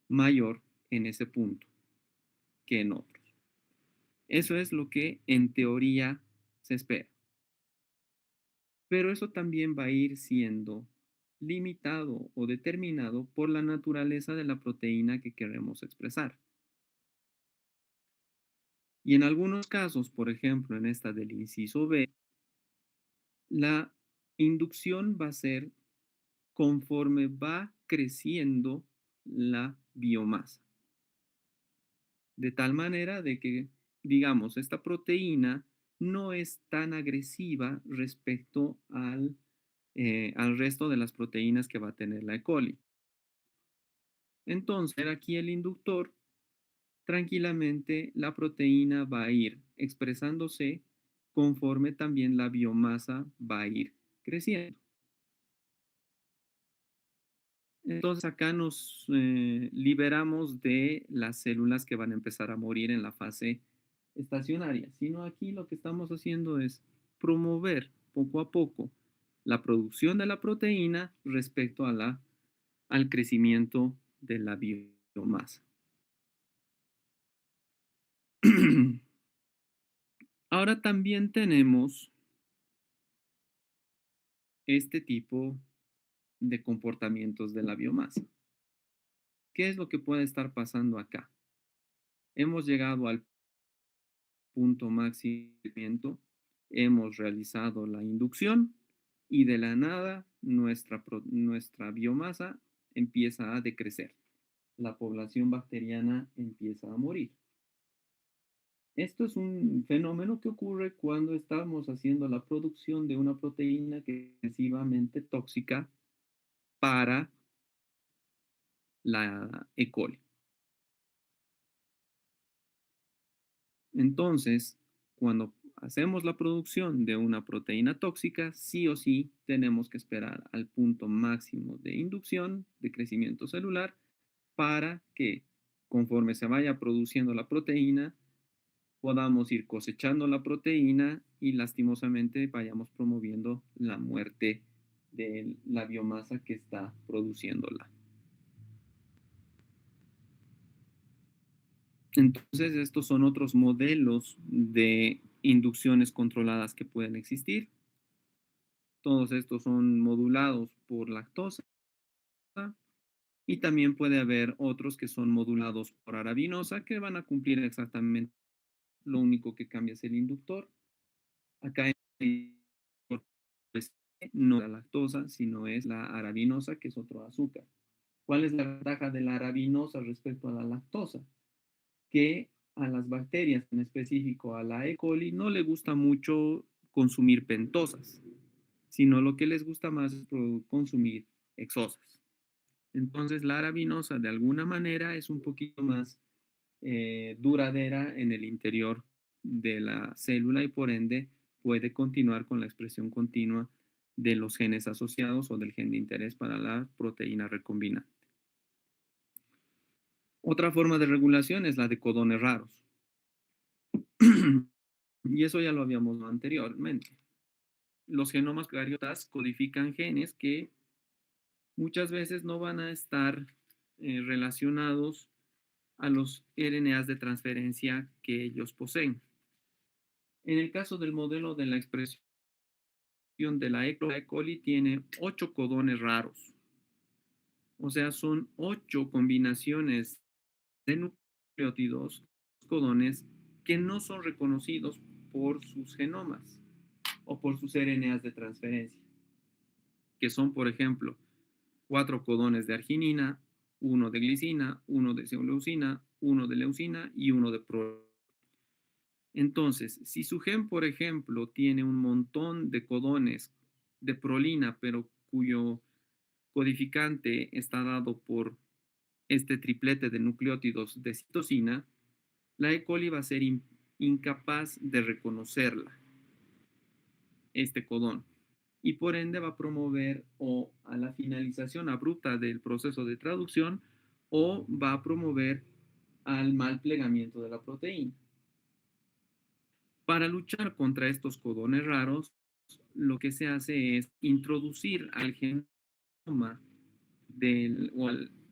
A: mayor en ese punto que en otros. Eso es lo que en teoría se espera. Pero eso también va a ir siendo limitado o determinado por la naturaleza de la proteína que queremos expresar. Y en algunos casos, por ejemplo, en esta del inciso B, la inducción va a ser conforme va creciendo la biomasa. De tal manera de que, digamos, esta proteína no es tan agresiva respecto al resto de las proteínas que va a tener la E. coli. Entonces, aquí el inductor, tranquilamente la proteína va a ir expresándose conforme también la biomasa va a ir creciendo. Entonces acá nos liberamos de las células que van a empezar a morir en la fase estacionaria, sino aquí lo que estamos haciendo es promover poco a poco la producción de la proteína respecto al crecimiento de la biomasa. Ahora también tenemos este tipo de comportamientos de la biomasa. ¿Qué es lo que puede estar pasando acá? Hemos llegado al punto máximo de crecimiento, hemos realizado la inducción y de la nada nuestra biomasa empieza a decrecer. La población bacteriana empieza a morir. Esto es un fenómeno que ocurre cuando estamos haciendo la producción de una proteína que es excesivamente tóxica para la E. coli. Entonces, cuando hacemos la producción de una proteína tóxica, sí o sí tenemos que esperar al punto máximo de inducción, de crecimiento celular, para que conforme se vaya produciendo la proteína, podamos ir cosechando la proteína y lastimosamente vayamos promoviendo la muerte de la biomasa que está produciéndola. Entonces, estos son otros modelos de inducciones controladas que pueden existir. Todos estos son modulados por lactosa y también puede haber otros que son modulados por arabinosa que van a cumplir exactamente lo único que cambia es el inductor. Acá el no es la lactosa, sino es la arabinosa, que es otro azúcar. ¿Cuál es la ventaja de la arabinosa respecto a la lactosa? Que a las bacterias, en específico a la E. coli, no le gusta mucho consumir pentosas, sino lo que les gusta más es consumir exosas. Entonces, la arabinosa de alguna manera es un poquito más duradera en el interior de la célula y por ende puede continuar con la expresión continua de los genes asociados o del gen de interés para la proteína recombinante. Otra forma de regulación es la de codones raros. Y eso ya lo habíamos visto anteriormente. Los genomas cariotas codifican genes que muchas veces no van a estar relacionados a los RNAs de transferencia que ellos poseen. En el caso del modelo de la expresión de la E. coli tiene 8 codones raros. O sea, son 8 combinaciones de nucleótidos, codones, que no son reconocidos por sus genomas o por sus RNAs de transferencia, que son, por ejemplo, 4 codones de arginina, uno de glicina, uno de leucina, uno de leucina y uno de prolina. Entonces, si su gen, por ejemplo, tiene un montón de codones de prolina, pero cuyo codificante está dado por este triplete de nucleótidos de citosina, la E. coli va a ser incapaz de reconocerla, este codón, y por ende va a promover o a la finalización abrupta del proceso de traducción o va a promover al mal plegamiento de la proteína. Para luchar contra estos codones raros, lo que se hace es introducir al genoma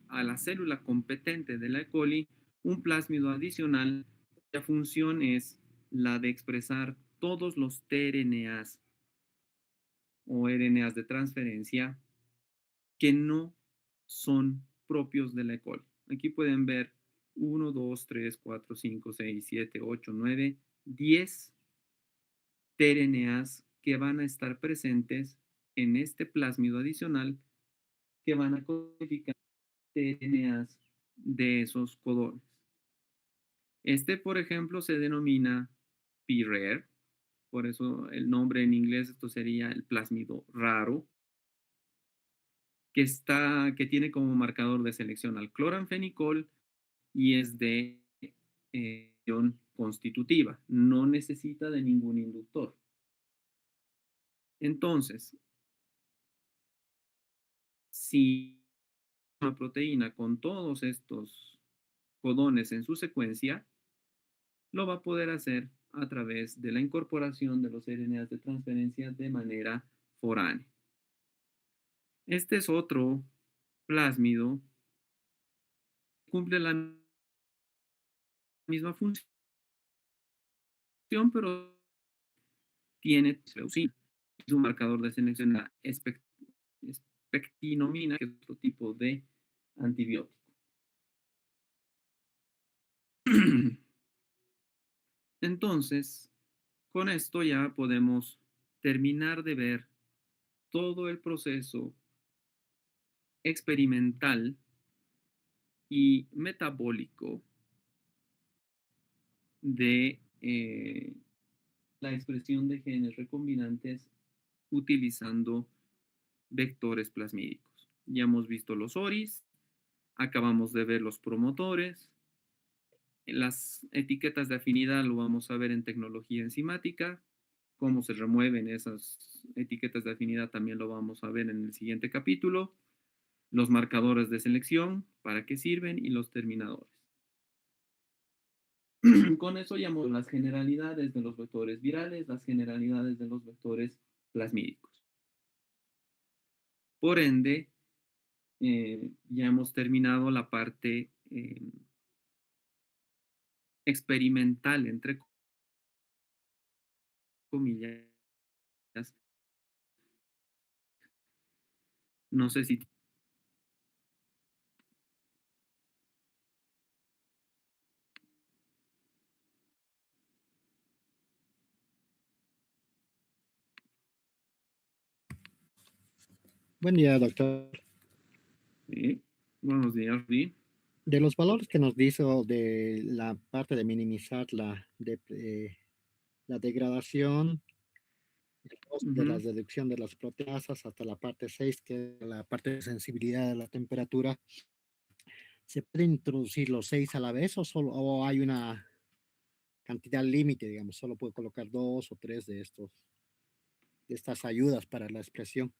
A: a la célula competente de la E. coli un plásmido adicional cuya función es la de expresar todos los tRNAs o RNAs de transferencia que no son propios de la E. coli. Aquí pueden ver 1, 2, 3, 4, 5, 6, 7, 8, 9, 10 tRNAs que van a estar presentes en este plásmido adicional que van a codificar tRNAs de esos codones. Este, por ejemplo, se denomina PRARE, por eso el nombre en inglés, esto sería el plásmido raro, que tiene como marcador de selección al cloranfenicol y es de constitutiva, no necesita de ningún inductor. Entonces, si una proteína con todos estos codones en su secuencia, lo va a poder hacer a través de la incorporación de los RNAs de transferencia de manera foránea. Este es otro plásmido que cumple la misma función, pero tiene leucina. Su marcador de selección es espectinomina, que es otro tipo de antibiótico. Entonces, con esto ya podemos terminar de ver todo el proceso experimental y metabólico de la expresión de genes recombinantes utilizando vectores plasmídicos. Ya hemos visto los ORIs, acabamos de ver los promotores, las etiquetas de afinidad lo vamos a ver en tecnología enzimática, cómo se remueven esas etiquetas de afinidad también lo vamos a ver en el siguiente capítulo, los marcadores de selección, para qué sirven y los terminadores. Con eso llamo las generalidades de los vectores virales, las generalidades de los vectores plasmídicos. Por ende, ya hemos terminado la parte experimental, entre comillas. No sé si...
B: Buen día, doctor.
A: Sí. Buenos días, Ri.
B: De los valores que nos dijo de la parte de minimizar la degradación, el 2 de la
A: Ujú.
B: reducción de las proteasas, hasta la parte 6, que es la parte de sensibilidad a la temperatura, ¿se pueden introducir los 6 a la vez o hay una cantidad límite, digamos, solo puedo colocar 2 o 3 de estas ayudas para la expresión?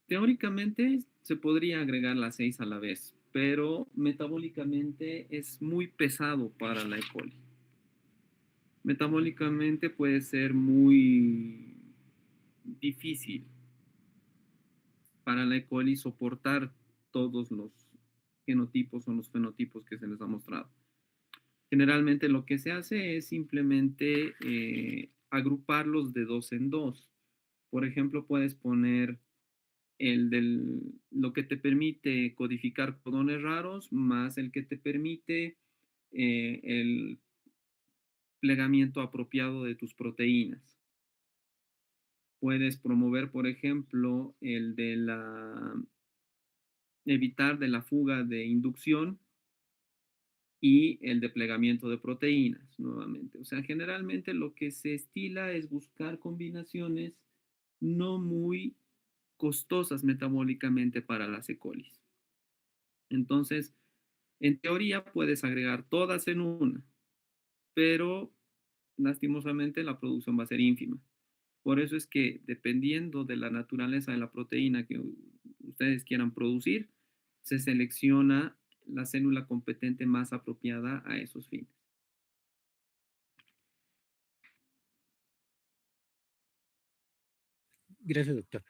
A: Teóricamente se podría agregar las 6 a la vez, pero metabólicamente es muy pesado para la E. coli. Metabólicamente puede ser muy difícil para la E. coli soportar todos los genotipos o los fenotipos que se les ha mostrado. Generalmente lo que se hace es simplemente agruparlos de dos en dos. Por ejemplo, puedes poner lo que te permite codificar codones raros más el que te permite el plegamiento apropiado de tus proteínas. Puedes promover, por ejemplo, el de evitar de la fuga de inducción y el de plegamiento de proteínas, nuevamente. O sea, generalmente lo que se estila es buscar combinaciones no muy costosas metabólicamente para las E. coli. Entonces, en teoría puedes agregar todas en una, pero lastimosamente la producción va a ser ínfima. Por eso es que dependiendo de la naturaleza de la proteína que ustedes quieran producir, se selecciona la célula competente más apropiada a esos fines.
B: Gracias, doctor.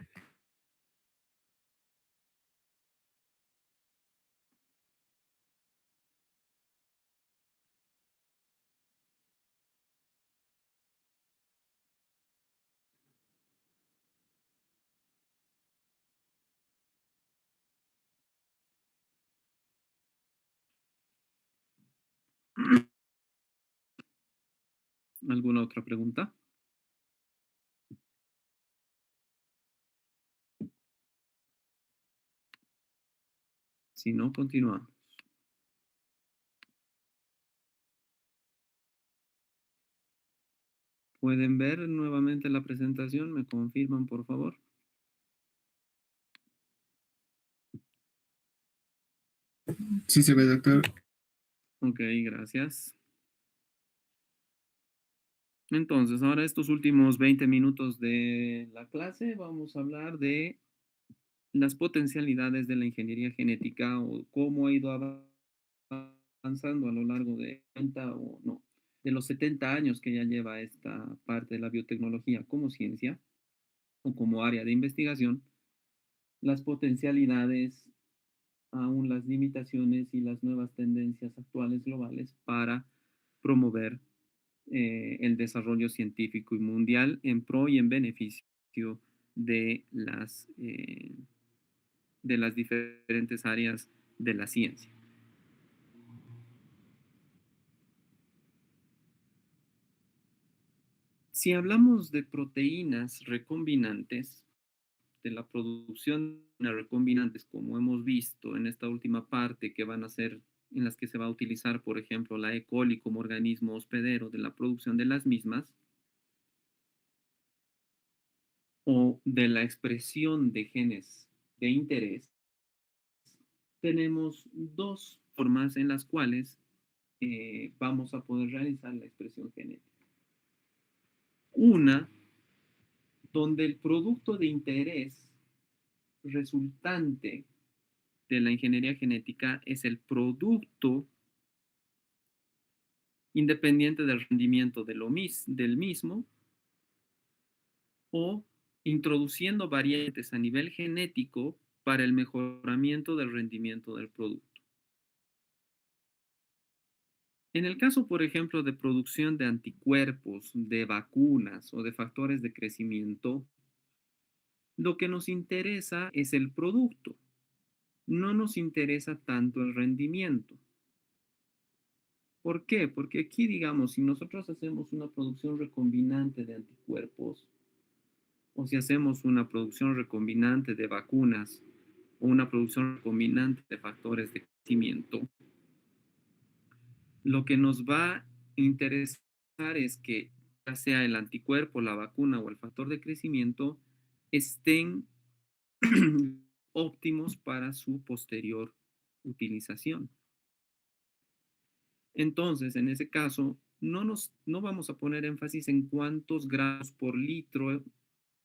A: ¿Alguna otra pregunta? Si no, continuamos. ¿Pueden ver nuevamente la presentación? ¿Me confirman, por favor?
C: Sí se ve, doctor.
A: Ok, gracias. Entonces, ahora estos últimos 20 minutos de la clase vamos a hablar de las potencialidades de la ingeniería genética o cómo ha ido avanzando a lo largo de 30 o no, de los 70 años que ya lleva esta parte de la biotecnología como ciencia o como área de investigación, las potencialidades, aún las limitaciones y las nuevas tendencias actuales globales para promover el desarrollo científico y mundial en pro y en beneficio de de las diferentes áreas de la ciencia. Si hablamos de proteínas recombinantes, de la producción de recombinantes, como hemos visto en esta última parte, que van a ser en las que se va a utilizar, por ejemplo, la E. coli como organismo hospedero de la producción de las mismas, o de la expresión de genes de interés, tenemos dos formas en las cuales vamos a poder realizar la expresión genética. Una, donde el producto de interés resultante de la ingeniería genética es el producto independiente del rendimiento del mismo, o introduciendo variantes a nivel genético para el mejoramiento del rendimiento del producto. En el caso, por ejemplo, de producción de anticuerpos, de vacunas o de factores de crecimiento, lo que nos interesa es el producto, no nos interesa tanto el rendimiento. ¿Por qué? Porque aquí, digamos, si nosotros hacemos una producción recombinante de anticuerpos, o si hacemos una producción recombinante de vacunas, o una producción recombinante de factores de crecimiento, lo que nos va a interesar es que ya sea el anticuerpo, la vacuna o el factor de crecimiento estén óptimos para su posterior utilización. Entonces, en ese caso, no vamos a poner énfasis en cuántos gramos por litro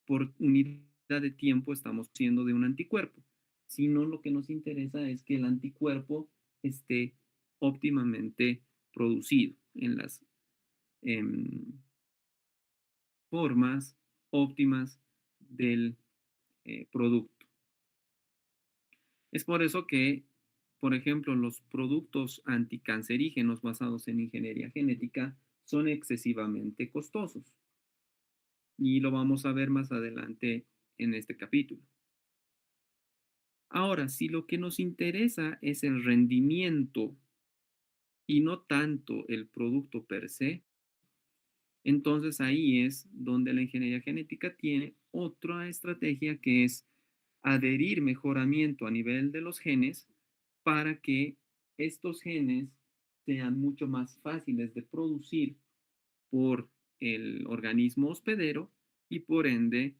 A: por unidad de tiempo estamos haciendo de un anticuerpo, sino lo que nos interesa es que el anticuerpo esté óptimamente producido en las formas óptimas del producto. Es por eso que, por ejemplo, los productos anticancerígenos basados en ingeniería genética son excesivamente costosos. Y lo vamos a ver más adelante en este capítulo. Ahora, si lo que nos interesa es el rendimiento y no tanto el producto per se, entonces ahí es donde la ingeniería genética tiene otra estrategia que es adherir mejoramiento a nivel de los genes para que estos genes sean mucho más fáciles de producir por el organismo hospedero y por ende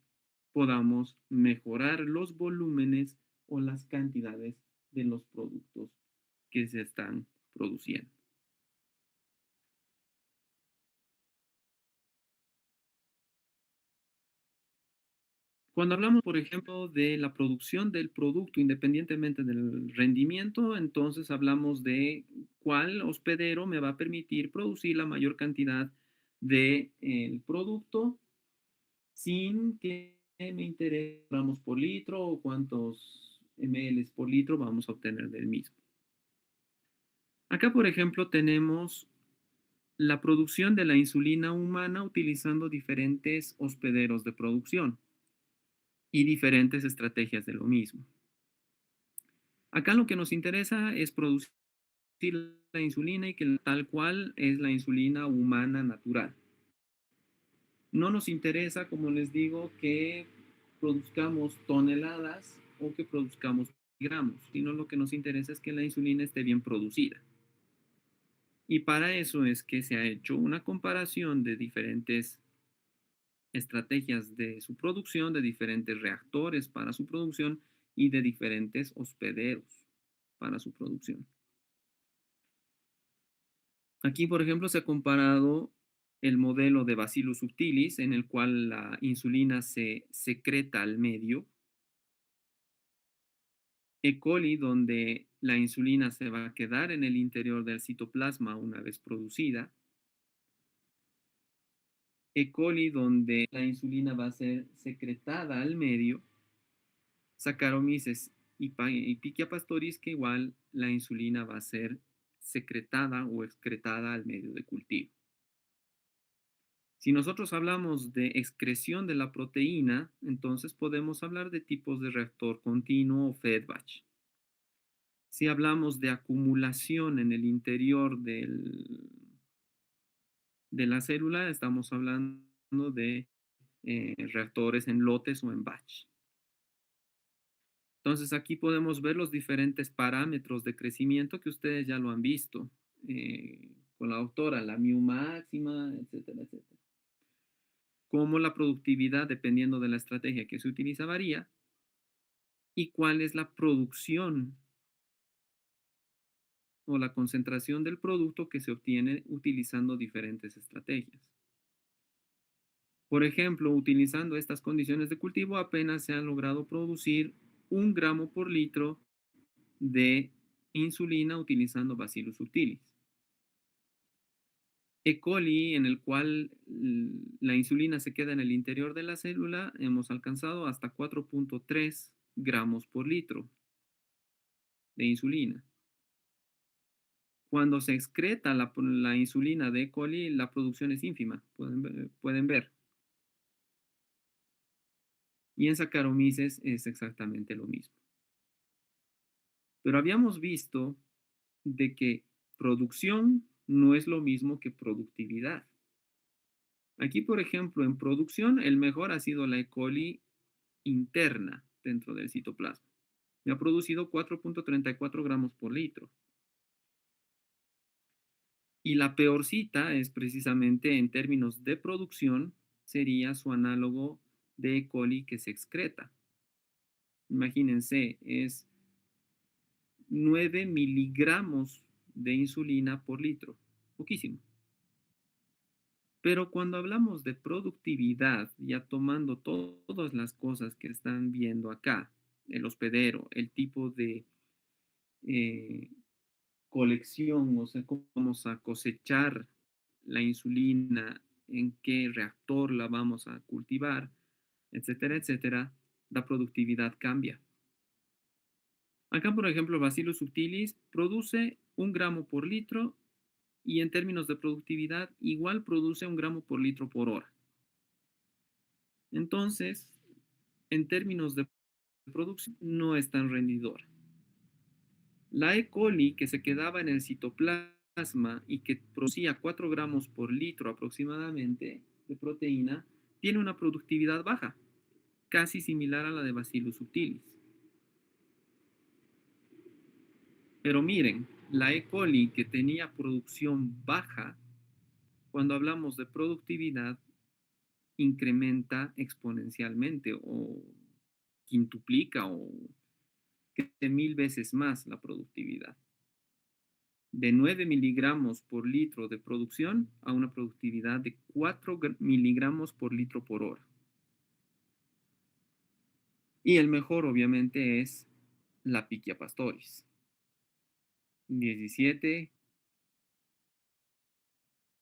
A: podamos mejorar los volúmenes o las cantidades de los productos que se están produciendo. Cuando hablamos, por ejemplo, de la producción del producto independientemente del rendimiento, entonces hablamos de cuál hospedero me va a permitir producir la mayor cantidad del producto sin que me interese gramos por litro o cuántos ml por litro vamos a obtener del mismo. Acá, por ejemplo, tenemos la producción de la insulina humana utilizando diferentes hospederos de producción y diferentes estrategias de lo mismo. Acá lo que nos interesa es producir la insulina y que tal cual es la insulina humana natural. No nos interesa, como les digo, que produzcamos toneladas o que produzcamos gramos, sino lo que nos interesa es que la insulina esté bien producida. Y para eso es que se ha hecho una comparación de diferentes estrategias de su producción, de diferentes reactores para su producción y de diferentes hospederos para su producción. Aquí, por ejemplo, se ha comparado el modelo de Bacillus subtilis, en el cual la insulina se secreta al medio, E. coli, donde la insulina se va a quedar en el interior del citoplasma una vez producida, E. coli, donde la insulina va a ser secretada al medio, Saccharomyces y Pichia pastoris, que igual la insulina va a ser secretada o excretada al medio de cultivo. Si nosotros hablamos de excreción de la proteína, entonces podemos hablar de tipos de reactor continuo o fed batch. Si hablamos de acumulación en el interior de la célula, estamos hablando de reactores en lotes o en batch. Entonces aquí podemos ver los diferentes parámetros de crecimiento que ustedes ya lo han visto con la doctora, la mu máxima, etcétera, etcétera. Cómo la productividad, dependiendo de la estrategia que se utiliza, varía y cuál es la producción o la concentración del producto que se obtiene utilizando diferentes estrategias. Por ejemplo, utilizando estas condiciones de cultivo, apenas se han logrado producir 1 gramo por litro de insulina utilizando Bacillus subtilis. E. coli, en el cual la insulina se queda en el interior de la célula, hemos alcanzado hasta 4.3 gramos por litro de insulina. Cuando se excreta la insulina de E. coli, la producción es ínfima, pueden ver. Y en Saccharomyces es exactamente lo mismo. Pero habíamos visto de que producción no es lo mismo que productividad. Aquí, por ejemplo, en producción, el mejor ha sido la E. coli interna dentro del citoplasma. Me ha producido 4.34 gramos por litro. Y la peorcita es precisamente en términos de producción, sería su análogo de E. coli que se excreta. Imagínense, es 9 miligramos de insulina por litro, poquísimo. Pero cuando hablamos de productividad, ya tomando todas las cosas que están viendo acá, el hospedero, el tipo de eh, colección, o sea, cómo vamos a cosechar la insulina, en qué reactor la vamos a cultivar, etcétera, etcétera, la productividad cambia. Acá, por ejemplo, Bacillus subtilis produce 1 gramo por litro y en términos de productividad igual produce 1 gramo por litro por hora. Entonces, en términos de producción, no es tan rendidora. La E. coli que se quedaba en el citoplasma y que producía 4 gramos por litro aproximadamente de proteína, tiene una productividad baja, casi similar a la de Bacillus subtilis. Pero miren, la E. coli que tenía producción baja, cuando hablamos de productividad, incrementa exponencialmente o quintuplica o 1000 veces más la productividad. De 9 miligramos por litro de producción a una productividad de 4 miligramos por litro por hora. Y el mejor, obviamente, es la Pichia pastoris. 17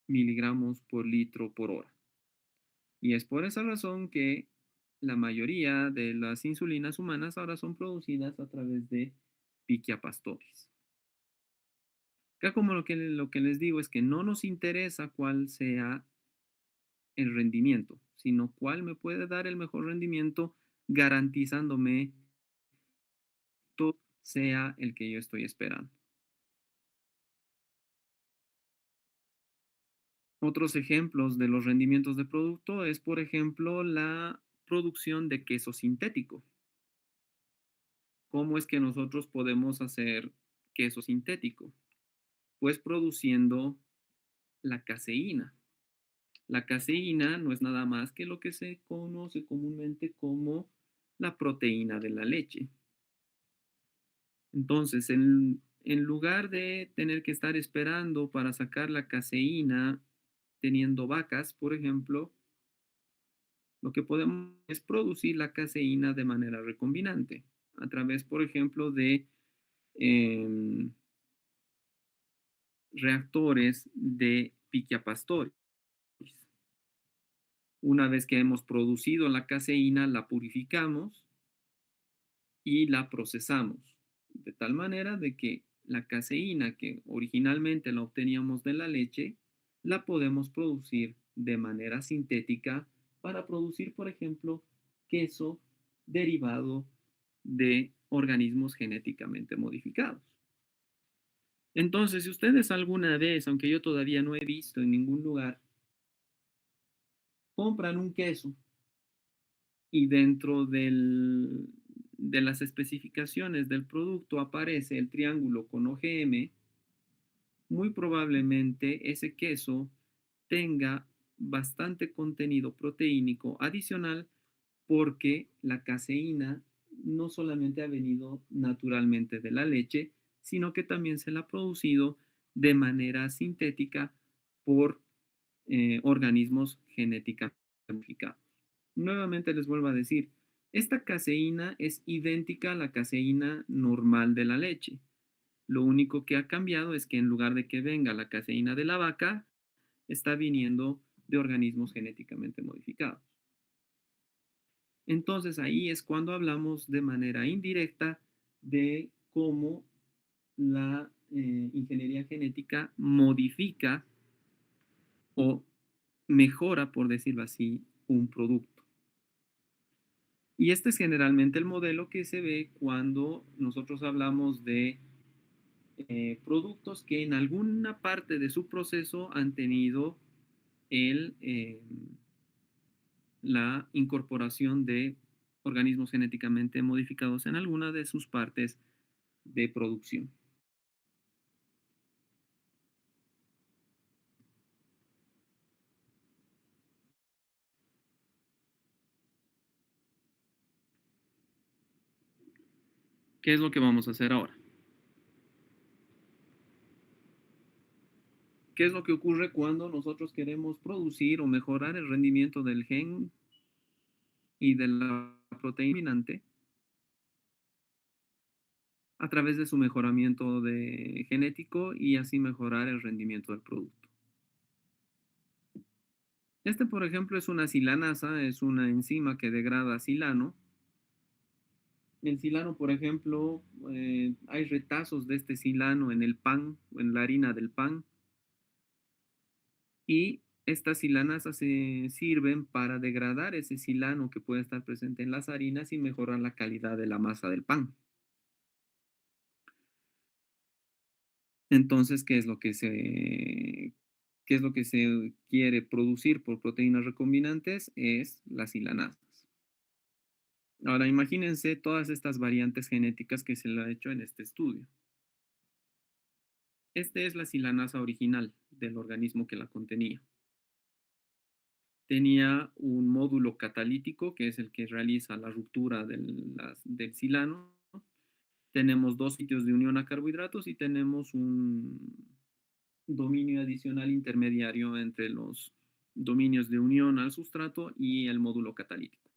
A: miligramos por litro por hora. Y es por esa razón que la mayoría de las insulinas humanas ahora son producidas a través de Pichia pastoris. Acá como lo que les digo es que no nos interesa cuál sea el rendimiento, sino cuál me puede dar el mejor rendimiento garantizándome todo sea el que yo estoy esperando. Otros ejemplos de los rendimientos de producto es, por ejemplo, la producción de queso sintético. ¿Cómo es que nosotros podemos hacer queso sintético? Pues produciendo la caseína. La caseína no es nada más que lo que se conoce comúnmente como la proteína de la leche. Entonces, en lugar de tener que estar esperando para sacar la caseína teniendo vacas, por ejemplo, lo que podemos es producir la caseína de manera recombinante, a través, por ejemplo, de reactores de Pichia pastoris. Una vez que hemos producido la caseína, la purificamos y la procesamos, de tal manera de que la caseína que originalmente la obteníamos de la leche, la podemos producir de manera sintética para producir, por ejemplo, queso derivado de organismos genéticamente modificados. Entonces, si ustedes alguna vez, aunque yo todavía no he visto en ningún lugar, compran un queso y dentro de las especificaciones del producto aparece el triángulo con OGM, muy probablemente ese queso tenga bastante contenido proteínico adicional porque la caseína no solamente ha venido naturalmente de la leche, sino que también se la ha producido de manera sintética por organismos genéticamente modificados. Nuevamente les vuelvo a decir, esta caseína es idéntica a la caseína normal de la leche. Lo único que ha cambiado es que en lugar de que venga la caseína de la vaca, está viniendo de organismos genéticamente modificados. Entonces ahí es cuando hablamos de manera indirecta de cómo la ingeniería genética modifica o mejora, por decirlo así, un producto. Y este es generalmente el modelo que se ve cuando nosotros hablamos de productos que en alguna parte de su proceso han tenido el, la incorporación de organismos genéticamente modificados en alguna de sus partes de producción. ¿Qué es lo que vamos a hacer ahora? ¿Qué es lo que ocurre cuando nosotros queremos producir o mejorar el rendimiento del gen y de la proteína dominante a través de su mejoramiento genético y así mejorar el rendimiento del producto? Este, por ejemplo, es una silanasa, es una enzima que degrada silano. El silano, por ejemplo, hay retazos de este silano en el pan, en la harina del pan, y estas silanasas se sirven para degradar ese silano que puede estar presente en las harinas y mejorar la calidad de la masa del pan. Entonces, qué es lo que se quiere producir por proteínas recombinantes? Es las silanasas. Ahora, imagínense todas estas variantes genéticas que se le ha hecho en este estudio. Esta es la silanasa original del organismo que la contenía. Tenía un módulo catalítico, que es el que realiza la ruptura del silano. Tenemos dos sitios de unión a carbohidratos y tenemos un dominio adicional intermediario entre los dominios de unión al sustrato y el módulo catalítico.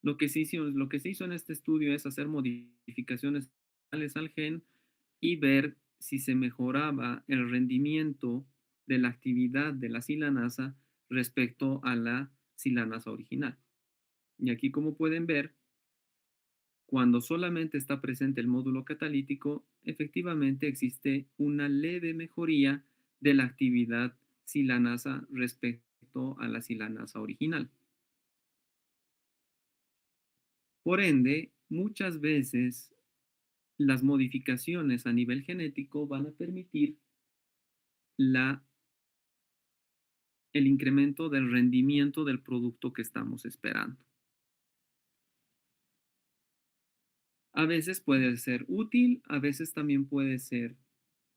A: Lo que se hizo en este estudio es hacer modificaciones al gen y ver si se mejoraba el rendimiento de la actividad de la silanasa respecto a la silanasa original. Y aquí, como pueden ver, cuando solamente está presente el módulo catalítico, efectivamente existe una leve mejoría de la actividad silanasa respecto a la silanasa original. Por ende, muchas veces las modificaciones a nivel genético van a permitir el incremento del rendimiento del producto que estamos esperando. A veces puede ser útil, a veces también puede ser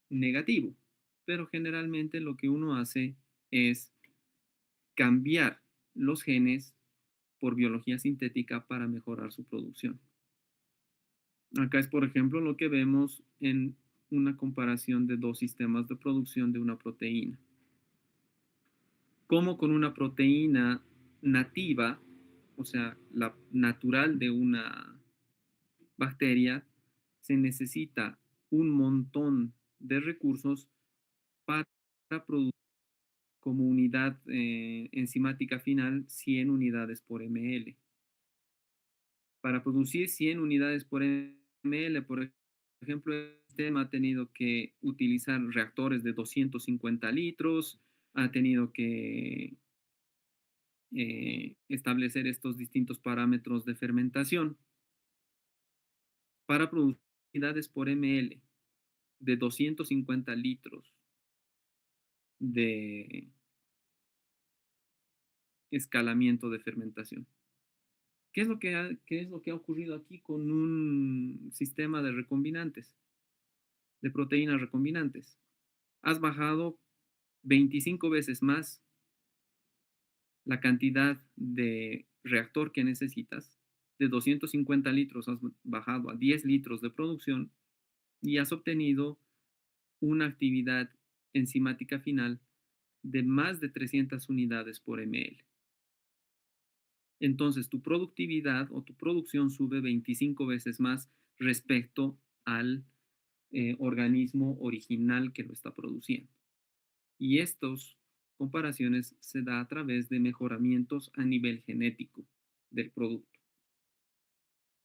A: negativo, pero generalmente lo que uno hace es cambiar los genes por biología sintética para mejorar su producción. Acá es, por ejemplo, lo que vemos en una comparación de dos sistemas de producción de una proteína. Como con una proteína nativa, o sea, la natural de una bacteria, se necesita un montón de recursos para producir como unidad enzimática final 100 unidades por ml. Para producir 100 unidades por ml, por ejemplo, el sistema ha tenido que utilizar reactores de 250 litros, ha tenido que establecer estos distintos parámetros de fermentación para producir unidades por ml de 250 litros de escalamiento de fermentación. ¿Qué es lo que ha ocurrido aquí con un sistema de recombinantes, de proteínas recombinantes? Has bajado 25 veces más la cantidad de reactor que necesitas. De 250 litros has bajado a 10 litros de producción y has obtenido una actividad enzimática final de más de 300 unidades por ml. Entonces tu productividad o tu producción sube 25 veces más respecto al organismo original que lo está produciendo. Y estas comparaciones se da a través de mejoramientos a nivel genético del producto.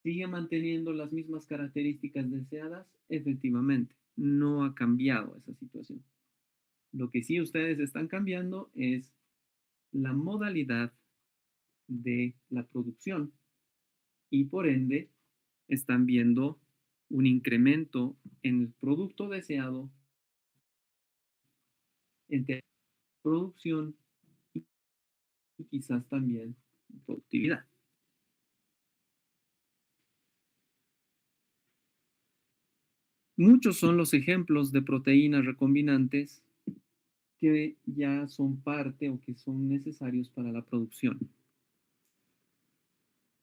A: ¿Sigue manteniendo las mismas características deseadas? Efectivamente, no ha cambiado esa situación. Lo que sí ustedes están cambiando es la modalidad de la producción y por ende están viendo un incremento en el producto deseado en términos de producción y quizás también productividad. Muchos son los ejemplos de proteínas recombinantes que ya son parte o que son necesarios para la producción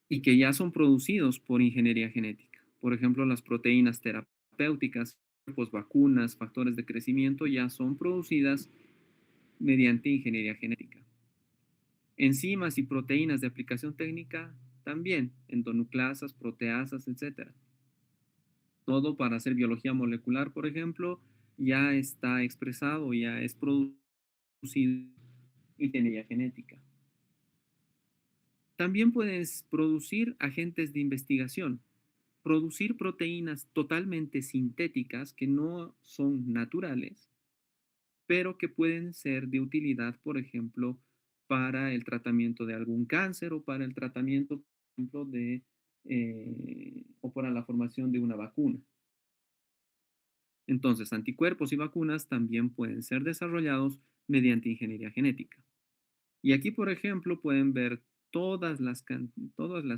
A: y que ya son producidos por ingeniería genética. Por ejemplo, las proteínas terapéuticas, pues vacunas, factores de crecimiento ya son producidas mediante ingeniería genética. Enzimas y proteínas de aplicación técnica también, endonucleasas, proteasas, etcétera. Todo para hacer biología molecular, por ejemplo, ya está expresado, ya es producido ingeniería genética. También puedes producir agentes de investigación, producir proteínas totalmente sintéticas que no son naturales, pero que pueden ser de utilidad, por ejemplo, para el tratamiento de algún cáncer o para el tratamiento, por ejemplo, o para la formación de una vacuna. Entonces, anticuerpos y vacunas también pueden ser desarrollados mediante ingeniería genética. Y aquí, por ejemplo, pueden ver todas las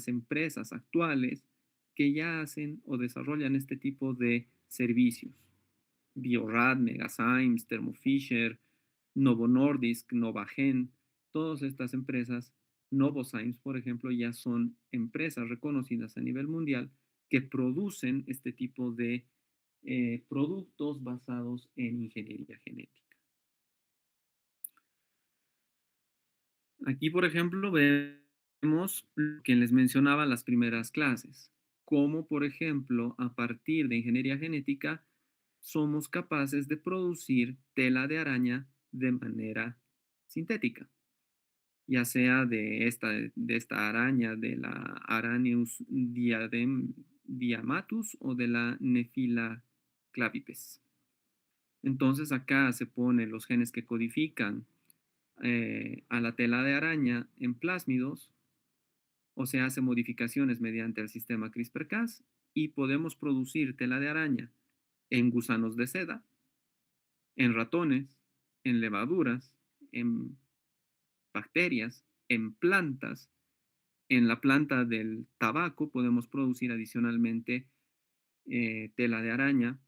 A: empresas actuales que ya hacen o desarrollan este tipo de servicios. Biorad, Megazymes, Thermo Fisher, Novo Nordisk, Novagen, todas estas empresas, Novozymes, por ejemplo, ya son empresas reconocidas a nivel mundial que producen este tipo de productos basados en ingeniería genética. Aquí, por ejemplo, vemos lo que les mencionaba en las primeras clases, cómo, por ejemplo, a partir de ingeniería genética, somos capaces de producir tela de araña de manera sintética, ya sea de esta araña, de la Araneus diamatus o de la Nephila clavipes. Entonces acá se ponen los genes que codifican a la tela de araña en plásmidos o se hace modificaciones mediante el sistema CRISPR-Cas y podemos producir tela de araña en gusanos de seda, en ratones, en levaduras, en bacterias, en plantas. En la planta del tabaco podemos producir adicionalmente tela de araña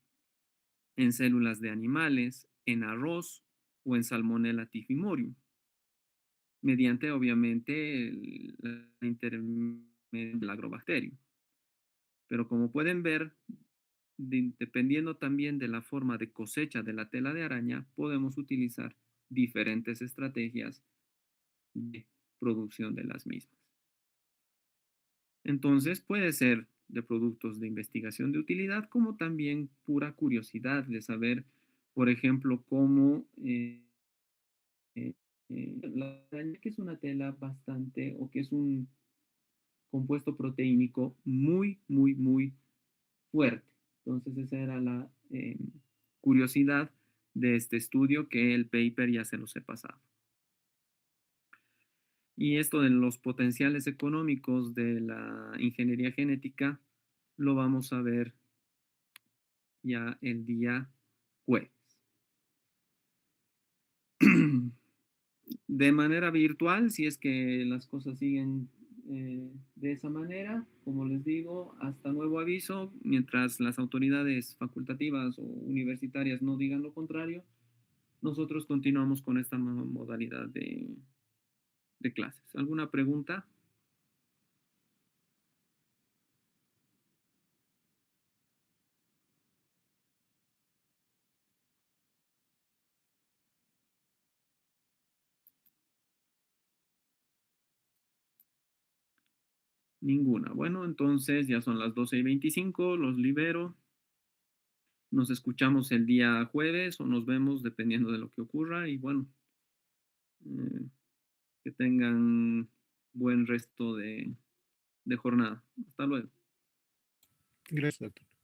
A: en células de animales, en arroz o en Salmonella typhimurium, mediante obviamente la intermedio del agrobacterium. Pero como pueden ver, dependiendo también de la forma de cosecha de la tela de araña, podemos utilizar diferentes estrategias de producción de las mismas. Entonces puede ser de productos de investigación de utilidad como también pura curiosidad de saber, por ejemplo, cómo eh, la araña, que es una tela bastante o que es un compuesto proteínico muy, muy, muy fuerte. Entonces esa era la curiosidad de este estudio que el paper ya se los he pasado. Y esto de los potenciales económicos de la ingeniería genética lo vamos a ver ya el día jueves. De manera virtual, si es que las cosas siguen de esa manera, como les digo, hasta nuevo aviso, mientras las autoridades facultativas o universitarias no digan lo contrario, nosotros continuamos con esta nueva modalidad de clases. ¿Alguna pregunta? Ninguna. Bueno, entonces ya son las 12:25, los libero. Nos escuchamos el día jueves o nos vemos dependiendo de lo que ocurra y bueno, eh, que tengan buen resto de jornada. Hasta luego.
B: Gracias, doctor.